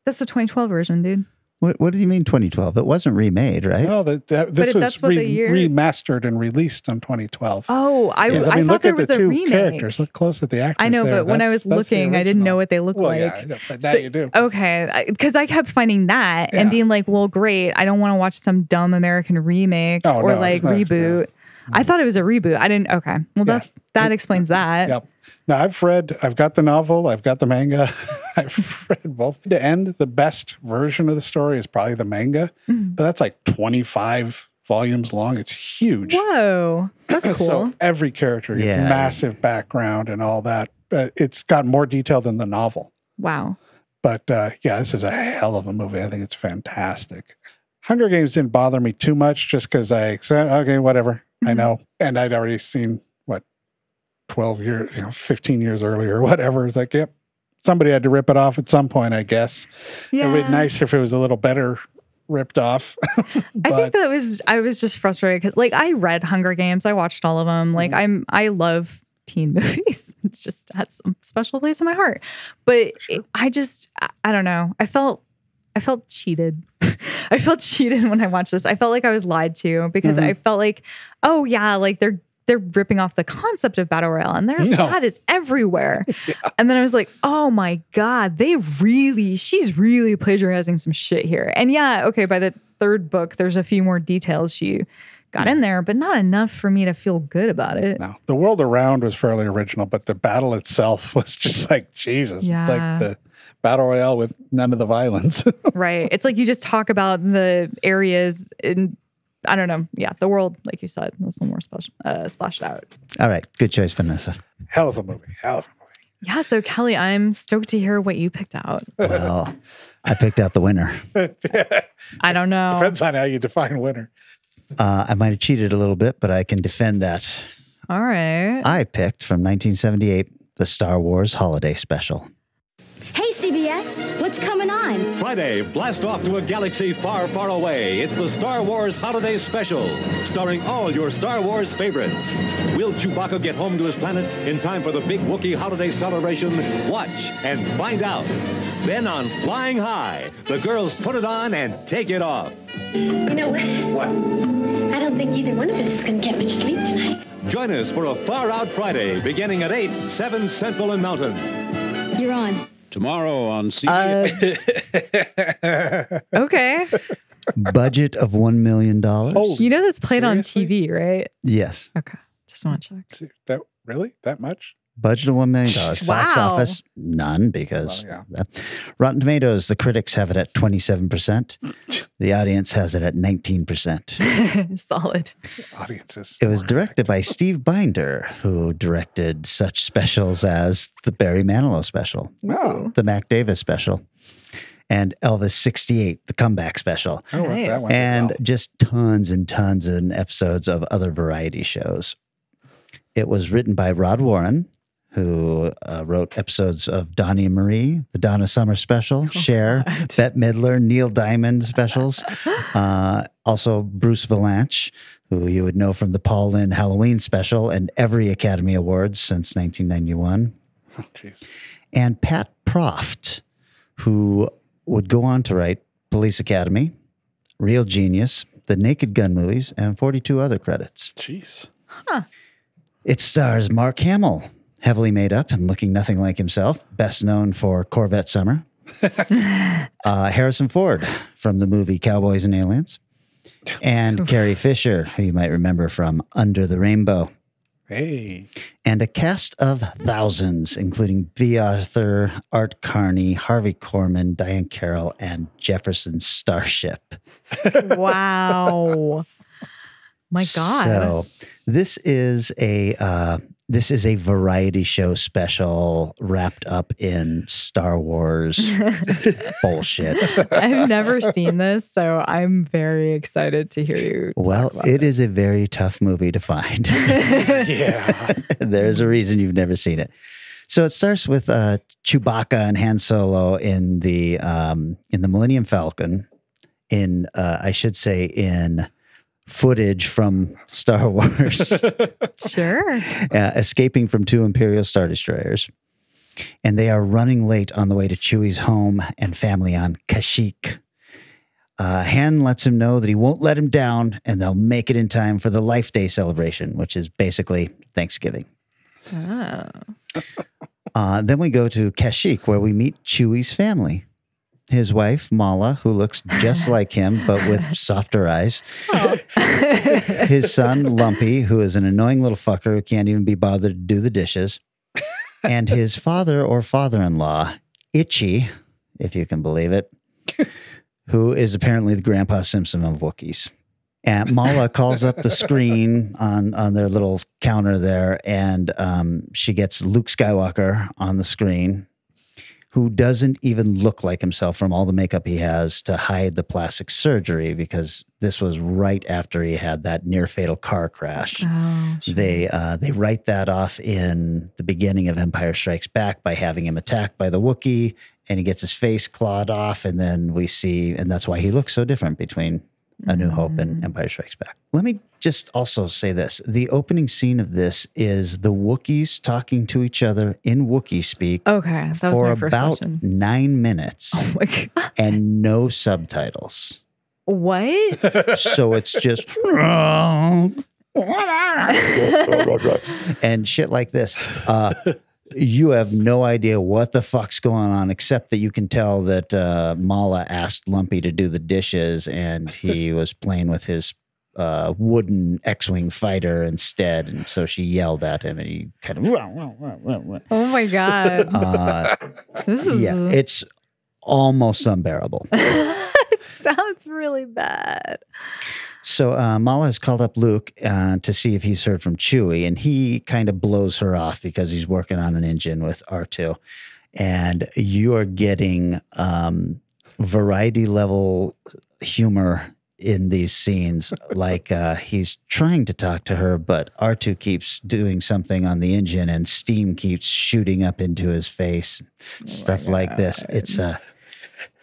That's the 2012 version, dude. What do you mean 2012? It wasn't remade, right? No, this was remastered and released in 2012. Oh, I thought there was a remake. Characters. Look close at the actors. I know, but when I was looking, I didn't know what they looked like. Yeah, but now you do. Okay, because I kept finding that and being like, well, great. I don't want to watch some dumb American remake or reboot. I thought it was a reboot. I didn't. Okay, well, that explains that. Yep. Now I've got the novel, I've got the manga, I've read both. To end, the best version of the story is probably the manga, but that's like 25 volumes long. It's huge. Whoa, that's cool. So every character gets massive background and all that. It's got more detail than the novel. Wow. But this is a hell of a movie. I think it's fantastic. Hunger Games didn't bother me too much just because I said, okay, whatever. I know. And I'd already seen 12 years, 15 years earlier or whatever. It's like, yep, somebody had to rip it off at some point, I guess. Yeah. It would be nice if it was a little better ripped off. I think I was just frustrated because like I read Hunger Games. I watched all of them. Like I love teen movies. It's just has some special place in my heart. But I don't know. I felt cheated. I felt cheated when I watched this. I felt like I was lied to because I felt like, oh yeah, like they're ripping off the concept of Battle Royale and that is everywhere. And then I was like, oh my God, she's really plagiarizing some shit here. And by the third book, there's a few more details she got in there, but not enough for me to feel good about it. No, the world around was fairly original, but the battle itself was just like, Jesus. Yeah. It's like the Battle Royale with none of the violence. Right. It's like you just talk about the areas in, I don't know. Yeah, the world, like you said, was a little more splashed out. All right. Good choice, Vanessa. Hell of a movie. Yeah, so Kelly, I'm stoked to hear what you picked out. Well, I picked out the winner. I don't know. Depends on how you define winner. I might have cheated a little bit, but I can defend that. All right. I picked from 1978, the Star Wars Holiday Special. Hey, CBS, Friday, blast off to a galaxy far, far away. It's the Star Wars Holiday Special, starring all your Star Wars favorites. Will Chewbacca get home to his planet in time for the big Wookiee holiday celebration? Watch and find out. Then on Flying High, the girls put it on and take it off. You know what? What? I don't think either one of us is going to get much sleep tonight. Join us for a Far Out Friday, beginning at 8, 7 Central and Mountain. You're on. Tomorrow on CBS. Okay. Budget of $1 million. You know this played Seriously? on TV, right? Yes. Okay. Just want to check. That really? That much? Budget of $1 million. Box Wow. office, none, because Well, Rotten Tomatoes, the critics have it at 27%. The audience has it at 19%. Solid. Audiences. It was directed by Steve Binder, who directed such specials as the Barry Manilow special, Wow. the Mac Davis special, and Elvis 68, the comeback special, Oh, well, Nice. that one did and well. just tons and tons of episodes of other variety shows. It was written by Rod Warren, who wrote episodes of Donnie and Marie, the Donna Summer special, Cher, God. Bette Midler, Neil Diamond specials. Also Bruce Valanche, who you would know from the Paul Lynde Halloween special and every Academy Awards since 1991. Oh, jeez. And Pat Proft, who would go on to write Police Academy, Real Genius, the Naked Gun movies, and 42 other credits. Jeez. It stars Mark Hamill, heavily made up and looking nothing like himself, best known for Corvette Summer. Harrison Ford from the movie Cowboys and Aliens. And Carrie Fisher, who you might remember from Under the Rainbow. Hey. And a cast of thousands, including B. Arthur, Art Carney, Harvey Korman, Diane Carroll, and Jefferson Starship. Wow. My God. So this is a variety show special wrapped up in Star Wars bullshit. I've never seen this, so I'm very excited to hear you. Well, it is a very tough movie to find. Yeah. There's a reason you've never seen it. So it starts with Chewbacca and Han Solo in the Millennium Falcon, in footage from Star Wars, Sure. escaping from 2 Imperial Star Destroyers. And they are running late on the way to Chewie's home and family on Kashyyyk. Han lets him know that he won't let him down, and they'll make it in time for the Life Day celebration, which is basically Thanksgiving. Oh. Then we go to Kashyyyk, where we meet Chewie's family. His wife, Mala, who looks just like him, but with softer eyes. Oh. His son, Lumpy, who is an annoying little fucker who can't even be bothered to do the dishes. And his father or father-in-law, Itchy, if you can believe it, who is apparently the Grandpa Simpson of Wookiees. And Mala calls up the screen on their little counter there, and she gets Luke Skywalker on the screen, who doesn't even look like himself from all the makeup he has to hide the plastic surgery, because this was right after he had that near-fatal car crash. Oh, sure. They write that off in the beginning of Empire Strikes Back by having him attacked by the Wookiee, and he gets his face clawed off, and then we see, and that's why he looks so different between A New Hope and Empire Strikes Back. Let me just also say this. The opening scene of this is the Wookiees talking to each other in Wookiee speak Okay, that was for my first about question. 9 minutes Oh my God. and no subtitles. What? So it's just and shit like this. You have no idea what the fuck's going on, except that you can tell that Mala asked Lumpy to do the dishes, and he was playing with his wooden X-Wing fighter instead, and so she yelled at him, and he kind of. Oh my God. This is. Yeah, it's almost unbearable. It sounds really bad. So Mala has called up Luke to see if he's heard from Chewie, and he kind of blows her off because he's working on an engine with R2. And you are getting variety level humor in these scenes. Like he's trying to talk to her, but R2 keeps doing something on the engine and steam keeps shooting up into his face. Stuff like this.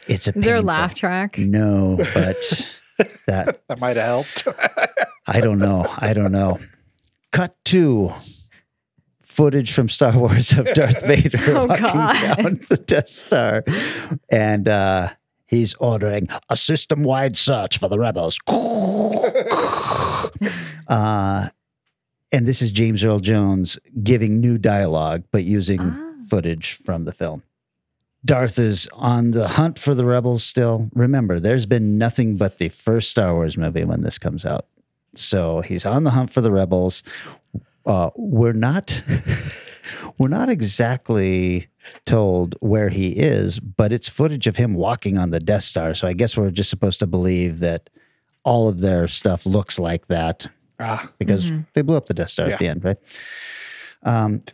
It's a Is there a painful- laugh track? No, but that might have helped. I don't know. Cut to footage from Star Wars of Darth Vader Oh, walking God. down the Death Star, and he's ordering a system-wide search for the rebels. And this is James Earl Jones giving new dialogue, but using footage from the film. Darth is on the hunt for the rebels still. Remember, there's been nothing but the first Star Wars movie when this comes out. So he's on the hunt for the rebels. We're not exactly told where he is, but it's footage of him walking on the Death Star. So I guess we're just supposed to believe that all of their stuff looks like that because they blew up the Death Star at the end, right?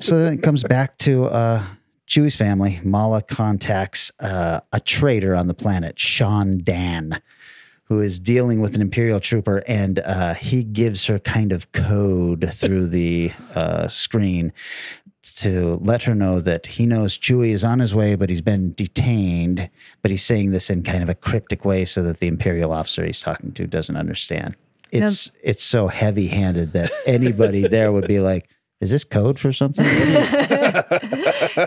So then it comes back to Chewie's family. Mala contacts a traitor on the planet, Sean Dan, who is dealing with an Imperial trooper, and he gives her kind of code through the screen to let her know that he knows Chewie is on his way, but he's been detained. But he's saying this in kind of a cryptic way so that the Imperial officer he's talking to doesn't understand. It's so heavy-handed that anybody there would be like, is this code for something?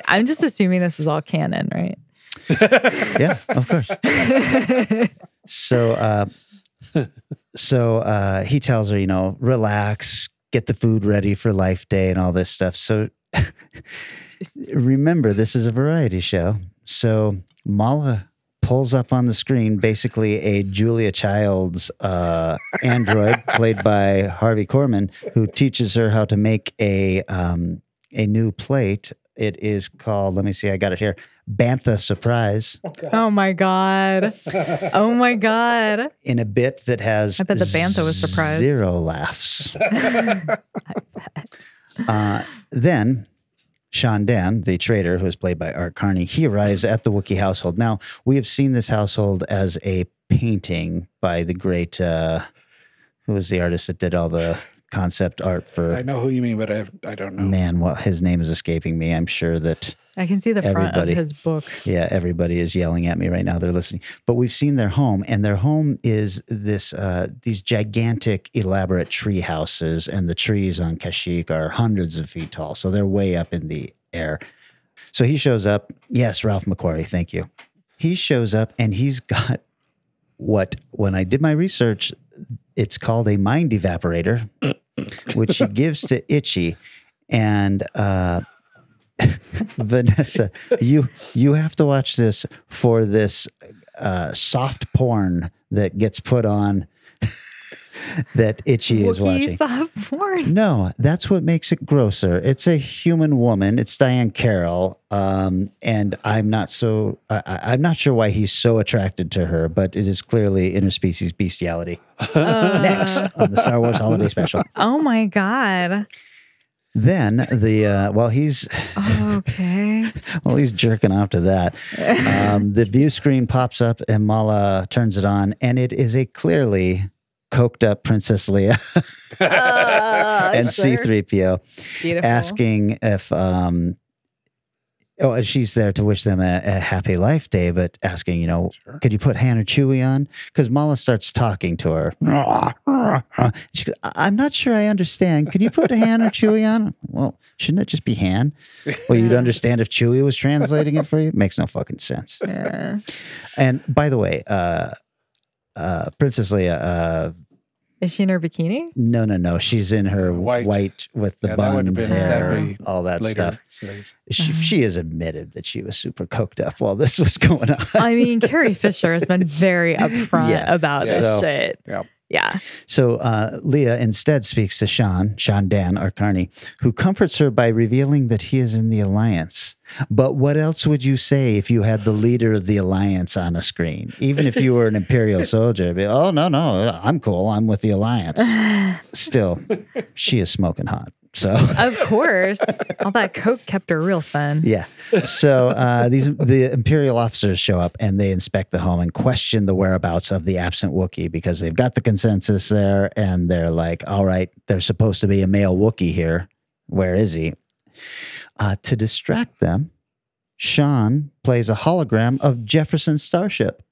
I'm just assuming this is all canon, right? Yeah, of course. So he tells her, relax, get the food ready for Life Day and all this stuff. So remember, this is a variety show. So Mala pulls up on the screen basically a Julia Childs android played by Harvey Korman, who teaches her how to make a new plate. It is called, let me see, I got it here, Bantha Surprise. Oh my God. Oh my God. In a bit that has I bet the Bantha was surprised. 0 laughs. Then Sean Dan, the traitor, who is played by Art Carney, he arrives at the Wookiee household. Now, we have seen this household as a painting by the great, who was the artist that did all the concept art for... I know who you mean, but I don't know. Man, his name is escaping me. I'm sure that... I can see the front of his book. Yeah, everybody is yelling at me right now. They're listening. But we've seen their home, and their home is these gigantic, elaborate tree houses, and the trees on Kashyyyk are hundreds of feet tall, so they're way up in the air. So he shows up. Yes, Ralph McQuarrie, thank you. He shows up, and he's got when I did my research, it's called a mind evaporator, which he gives to Itchy, and... Vanessa, you have to watch this for this soft porn that gets put on that Itchy is watching. Soft porn. No, that's what makes it grosser. It's a human woman. It's Diane Carroll, and I'm not sure why he's so attracted to her, but it is clearly interspecies bestiality. Next on the Star Wars Holiday Special. Oh my God. Then he's okay. Well, he's jerking off to that. The view screen pops up and Mala turns it on, and it is a clearly coked up Princess Leia and C-3PO Beautiful. asking if she's there to wish them a happy Life Day, but asking, could you put Han or Chewie on? Because Mala starts talking to her. She goes, I'm not sure I understand. Could you put Han or Chewie on? Well, shouldn't it just be Han? Well, you'd understand if Chewie was translating it for you? Makes no fucking sense. Yeah. And by the way, Princess Leia... is she in her bikini? No. She's in her white with the bun hair, all that stuff. She has admitted that she was super coked up while this was going on. I mean, Carrie Fisher has been very upfront about this shit. Yeah. So Leia instead speaks to Sean Dan Arcarney, who comforts her by revealing that he is in the Alliance. But what else would you say if you had the leader of the Alliance on a screen? Even if you were an Imperial soldier, it'd be, oh, no, I'm cool. I'm with the Alliance. Still, she is smoking hot. So of course, all that coke kept her real fun. Yeah. So the Imperial officers show up and they inspect the home and question the whereabouts of the absent Wookiee because they've got the consensus there and they're like, all right, there's supposed to be a male Wookiee here. Where is he? To distract them, Sean plays a hologram of Jefferson Starship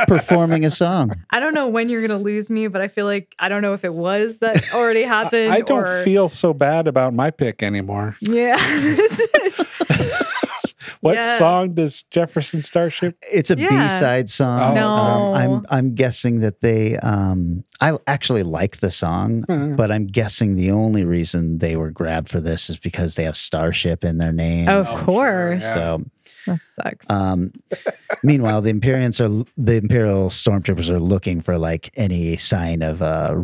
performing a song. I don't know when you're going to lose me, but I feel like I don't know if it was that already happened. I don't feel so bad about my pick anymore. Yeah. What song does Jefferson Starship? It's a B-side song. No. I'm guessing that they I actually like the song, but I'm guessing the only reason they were grabbed for this is because they have Starship in their name. Of course. So that sucks. Meanwhile, the Imperial stormtroopers are looking for like any sign of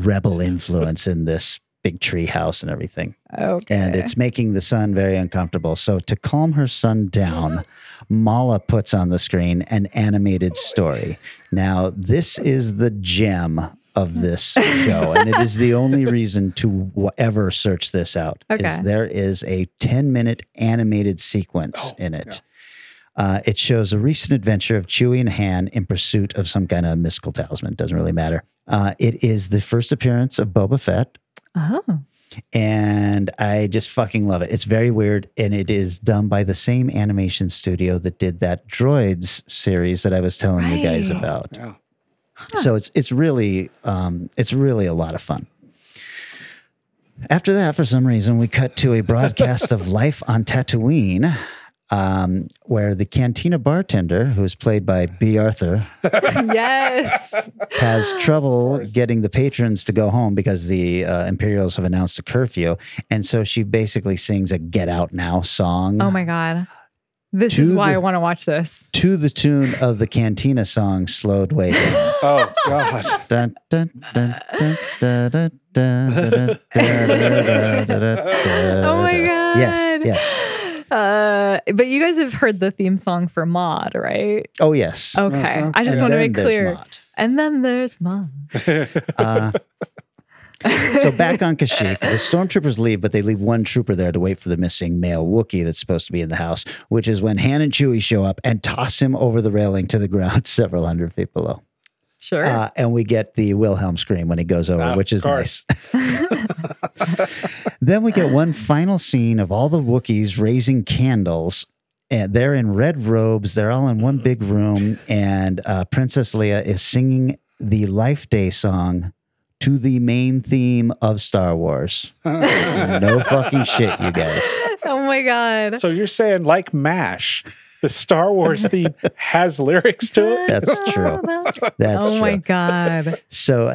rebel influence in this big tree house and everything. Okay. And it's making the son very uncomfortable. So to calm her son down, Mala puts on the screen an animated story. Now, this is the gem of this show, and it is the only reason to ever search this out. Is there is a 10-minute animated sequence in it. Yeah. It shows a recent adventure of Chewie and Han in pursuit of some kind of mystical talisman. Doesn't really matter. It is the first appearance of Boba Fett. Oh. And I just fucking love it. It's very weird, and it is done by the same animation studio that did that Droids series that I was telling you guys about. Yeah. So it's really a lot of fun. After that, for some reason, we cut to a broadcast of life on Tatooine, where the cantina bartender, who is played by B. Arthur, has trouble getting the patrons to go home because the Imperials have announced a curfew. And so she basically sings a Get Out Now song. Oh my God. This is why I want to watch this. To the tune of the cantina song, Slowed Way Down. Oh, God. Dun, dun, dun, dun, dun, dun, dun, dun, dun, oh my God. Yes. But you guys have heard the theme song for Maude, right? Oh, yes. Okay. I just want to make clear. And then there's Maude. So back on Kashyyyk, the stormtroopers leave, but they leave one trooper there to wait for the missing male Wookiee that's supposed to be in the house, which is when Han and Chewie show up and toss him over the railing to the ground several hundred feet below. Sure. And we get the Wilhelm scream when he goes over, which is nice. Then we get one final scene of all the Wookiees raising candles. And they're in red robes. They're all in one big room. And Princess Leia is singing the Life Day song to the main theme of Star Wars. No fucking shit, you guys. Oh my God. So you're saying, like MASH, the Star Wars theme has lyrics to it? That's true. That's oh true. My God. So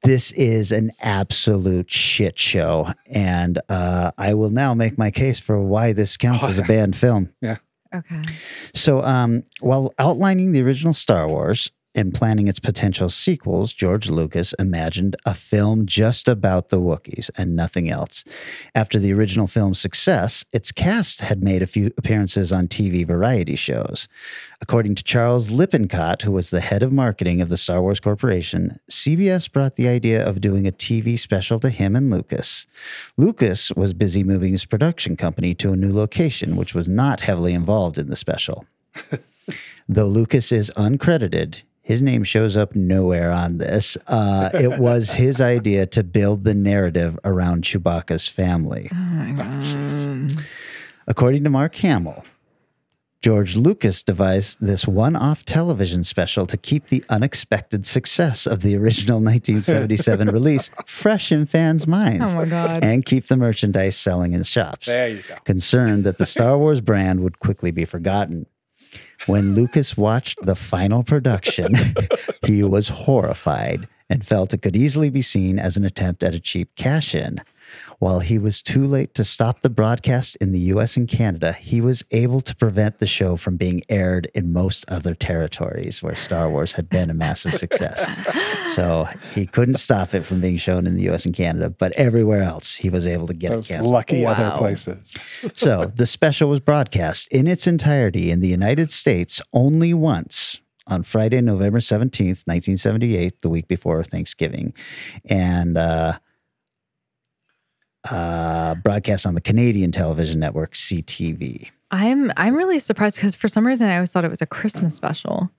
this is an absolute shit show. And I will now make my case for why this counts as a banned film. Yeah. Okay. So while outlining the original Star Wars and planning its potential sequels, George Lucas imagined a film just about the Wookiees and nothing else. After the original film's success, its cast had made a few appearances on TV variety shows. According to Charles Lippincott, who was the head of marketing of the Star Wars Corporation, CBS brought the idea of doing a TV special to him and Lucas. Lucas was busy moving his production company to a new location, which was not heavily involved in the special. Though Lucas is uncredited, his name shows up nowhere on this. It was his idea to build the narrative around Chewbacca's family. Oh my God. According to Mark Hamill, George Lucas devised this one-off television special to keep the unexpected success of the original 1977 release fresh in fans' minds. Oh my God. And keep the merchandise selling in shops. There you go. Concerned that the Star Wars brand would quickly be forgotten. When Lucas watched the final production, he was horrified and felt it could easily be seen as an attempt at a cheap cash-in. While he was too late to stop the broadcast in the US and Canada, he was able to prevent the show from being aired in most other territories where Star Wars had been a massive success. So he couldn't stop it from being shown in the US and Canada, but everywhere else he was able to get it canceled. Lucky other places. So the special was broadcast in its entirety in the United States only once on Friday, November 17th, 1978, the week before Thanksgiving. And broadcast on the Canadian television network CTV. I'm really surprised because for some reason I always thought it was a Christmas special.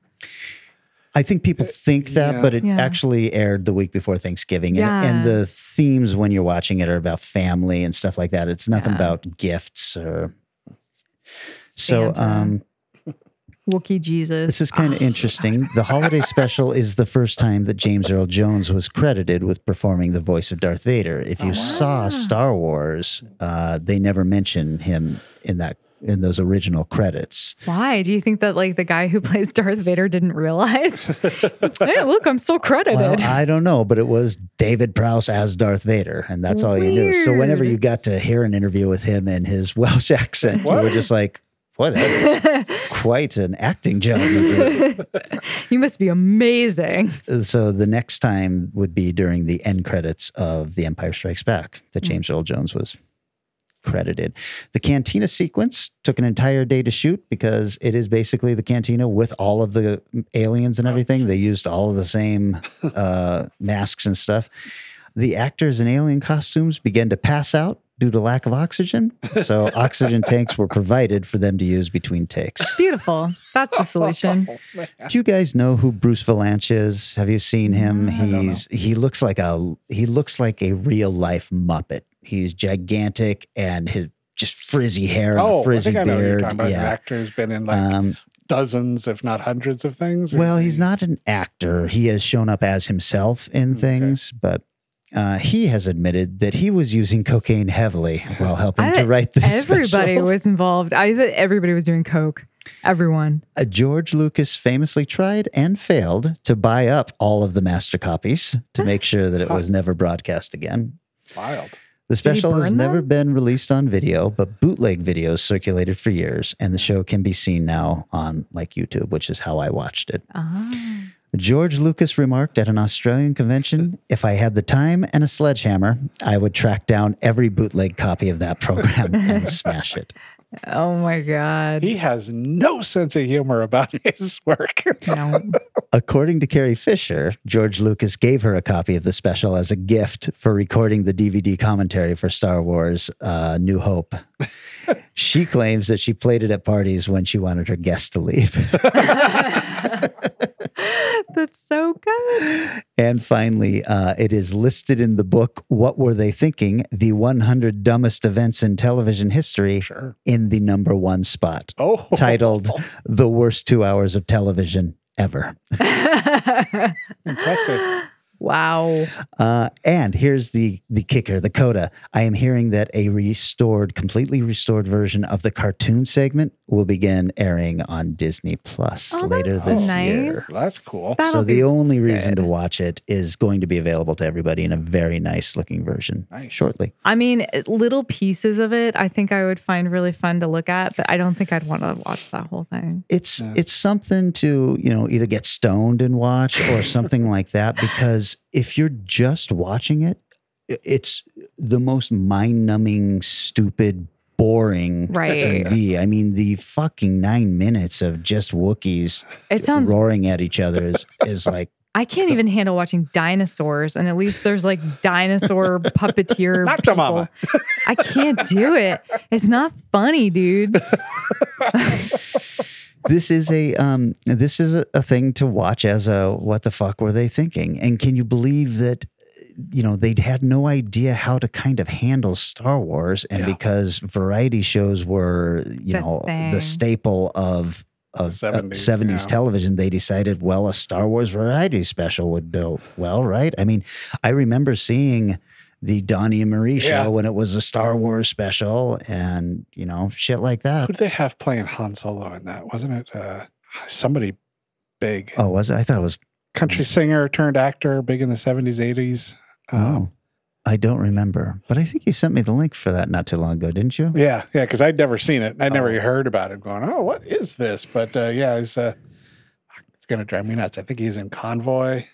I think people think that, but it Yeah. actually aired the week before Thanksgiving. And the themes when you're watching it are about family and stuff like that. It's nothing about gifts or... So, Wookiee Jesus. this is kind of interesting. The holiday special is the first time that James Earl Jones was credited with performing the voice of Darth Vader. If you saw Star Wars, they never mention him in those original credits. Why? Do you think that like the guy who plays Darth Vader didn't realize? Hey, look, I'm still credited. Well, I don't know, but it was David Prowse as Darth Vader, and that's all you knew. So whenever you got to hear an interview with him in his Welsh accent, you were just like, boy, that is quite an acting job you did. You must be amazing. So the next time would be during the end credits of The Empire Strikes Back that James Earl Jones was credited. The cantina sequence took an entire day to shoot because it is basically the cantina with all of the aliens and everything. They used all of the same masks and stuff. The actors in alien costumes began to pass out due to lack of oxygen. So oxygen tanks were provided for them to use between takes. Beautiful. That's the solution. Do you guys know who Bruce Valanche is? Have you seen him? He looks like a real life Muppet. He's gigantic and his just frizzy hair and a frizzy I think I know what you're beard. talking about. The actor's been in like dozens, if not hundreds of things. Well, he's not an actor. He has shown up as himself in things, but he has admitted that he was using cocaine heavily while helping to write this Everybody special. was involved. I thought everybody was doing coke. Everyone. George Lucas famously tried and failed to buy up all of the master copies to make sure that it was never broadcast again. Wild. The special has never been released on video, but bootleg videos circulated for years, and the show can be seen now on like YouTube, which is how I watched it. George Lucas remarked at an Australian convention, if I had the time and a sledgehammer, I would track down every bootleg copy of that program and smash it. Oh my God. He has no sense of humor about his work. No. According to Carrie Fisher, George Lucas gave her a copy of the special as a gift for recording the DVD commentary for Star Wars New Hope. She claims that she played it at parties when she wanted her guests to leave. That's so good. And finally, it is listed in the book, What Were They Thinking? The 100 Dumbest Events in Television History in the #1 spot, titled The Worst 2 Hours of Television Ever. Impressive. Wow. And here's the kicker, the coda. I am hearing that a completely restored version of the cartoon segment will begin airing on Disney Plus later this year. That's cool. So the only reason to watch it is going to be available to everybody in a very nice looking version shortly. I mean, little pieces of it I think I would find really fun to look at, but I don't think I'd want to watch that whole thing. It's something to, either get stoned and watch or something like that, because if you're just watching it, it's the most mind-numbing, stupid, boring TV. I mean, the fucking 9 minutes of just Wookiees roaring at each other is like... I can't even handle watching dinosaurs, and at least there's like dinosaur puppeteer people. Mama. I can't do it. It's not funny, dude. This is a thing to watch as a what the fuck were they thinking? And can you believe that they'd had no idea how to kind of handle Star Wars, and because variety shows were the staple of 70s television, they decided, well, a Star Wars variety special would go well, right? I mean, I remember seeing the Donnie and Marie show when it was a Star Wars special, and shit like that. Who did they have playing Han Solo in that? Wasn't it somebody big? Oh, was it? I thought it was country singer turned actor, big in the 70s, 80s. I don't remember, but I think you sent me the link for that not too long ago, didn't you? Yeah, because I'd never seen it. I'd never heard about it. Going, oh, what is this? But it's gonna drive me nuts. I think he's in Convoy.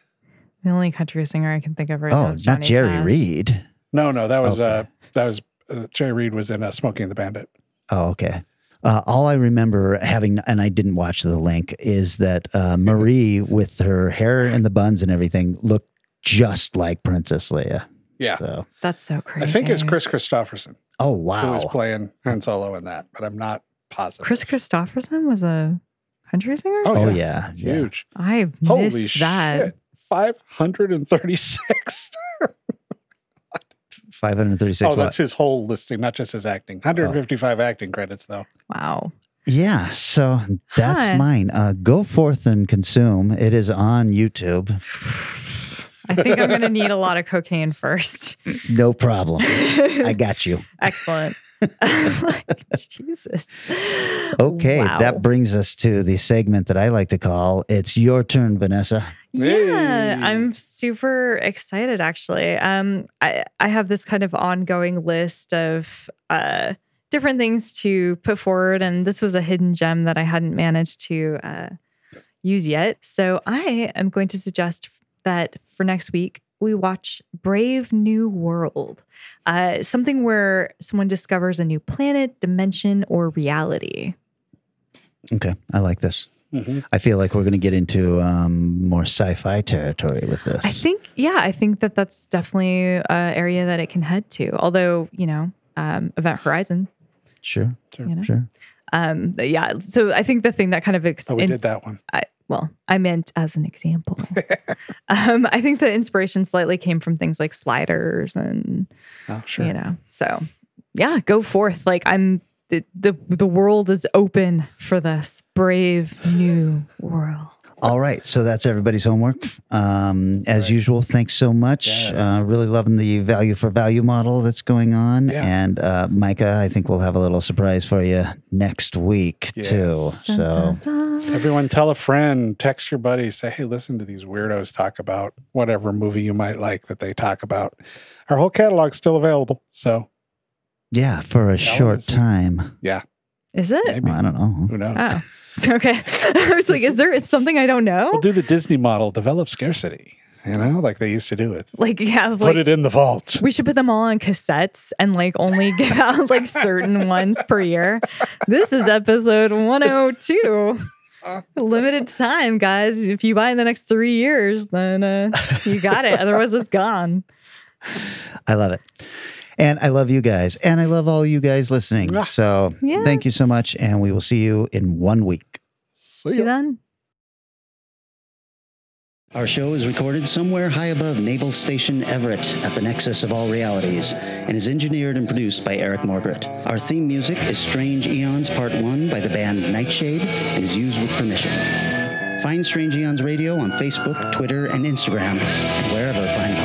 The only country singer I can think of right now is not Johnny Jerry Cash. Reed. No, that was Jerry Reed was in Smokey and the Bandit. Oh, okay. All I remember having, and I didn't watch the link, is that Marie with her hair in the buns and everything looked just like Princess Leia. Yeah. So. That's so crazy. I think it's Chris Christopherson. Oh, wow. Who was playing Han Solo in that, but I'm not positive. Chris Christopherson was a Country singer? Oh, yeah. Huge. I Holy missed that. shit. 536. 536. Oh, that's his whole listing, not just his acting. 155 acting credits, though. Wow. Yeah, so that's mine. Go forth and consume. It is on YouTube. I think I'm going to need a lot of cocaine first. No problem. I got you. Excellent. Jesus. Okay, Wow. that brings us to the segment that I like to call It's Your Turn, Vanessa. Yeah, I'm super excited actually. I have this kind of ongoing list of different things to put forward, and this was a hidden gem that I hadn't managed to use yet. So I am going to suggest that for next week we watch Brave New World, something where someone discovers a new planet, dimension, or reality. Okay, I like this. Mm-hmm. I feel like we're going to get into more sci-fi territory with this. I think that that's definitely an area that it can head to. Although, Event Horizon. Sure. Sure. Yeah. So I think the thing that kind of we did that one. I meant as an example. I think the inspiration slightly came from things like Sliders and, so yeah, go forth. Like the world is open for this Brave New World. All right. So that's everybody's homework. As usual, thanks so much. Yes. Really loving the value for value model that's going on. Yeah. And Micah, I think we'll have a little surprise for you next week too. Dun, So dun, dun. Everyone tell a friend, text your buddy, say, hey, listen to these weirdos talk about whatever movie you might like that they talk about. Our whole catalog's still available. So yeah, for a short time. yeah. Is it? Maybe. I don't know. Who knows? Oh, okay. I was like, it's something I don't know? We'll do the Disney model, develop scarcity, like they used to do it. Like, yeah. Put it in the vault. We should put them all on cassettes and only give out certain ones per year. This is episode 102. Limited time, guys. If you buy in the next 3 years, then you got it. Otherwise, it's gone. I love it. And I love you guys. And I love all you guys listening. So thank you so much. And we will see you in 1 week. See you then. Our show is recorded somewhere high above Naval Station Everett at the nexus of all realities and is engineered and produced by Eric Morgret. Our theme music is Strange Aeons Part 1 by the band Nightshade and is used with permission. Find Strange Aeons Radio on Facebook, Twitter, and Instagram, and wherever fine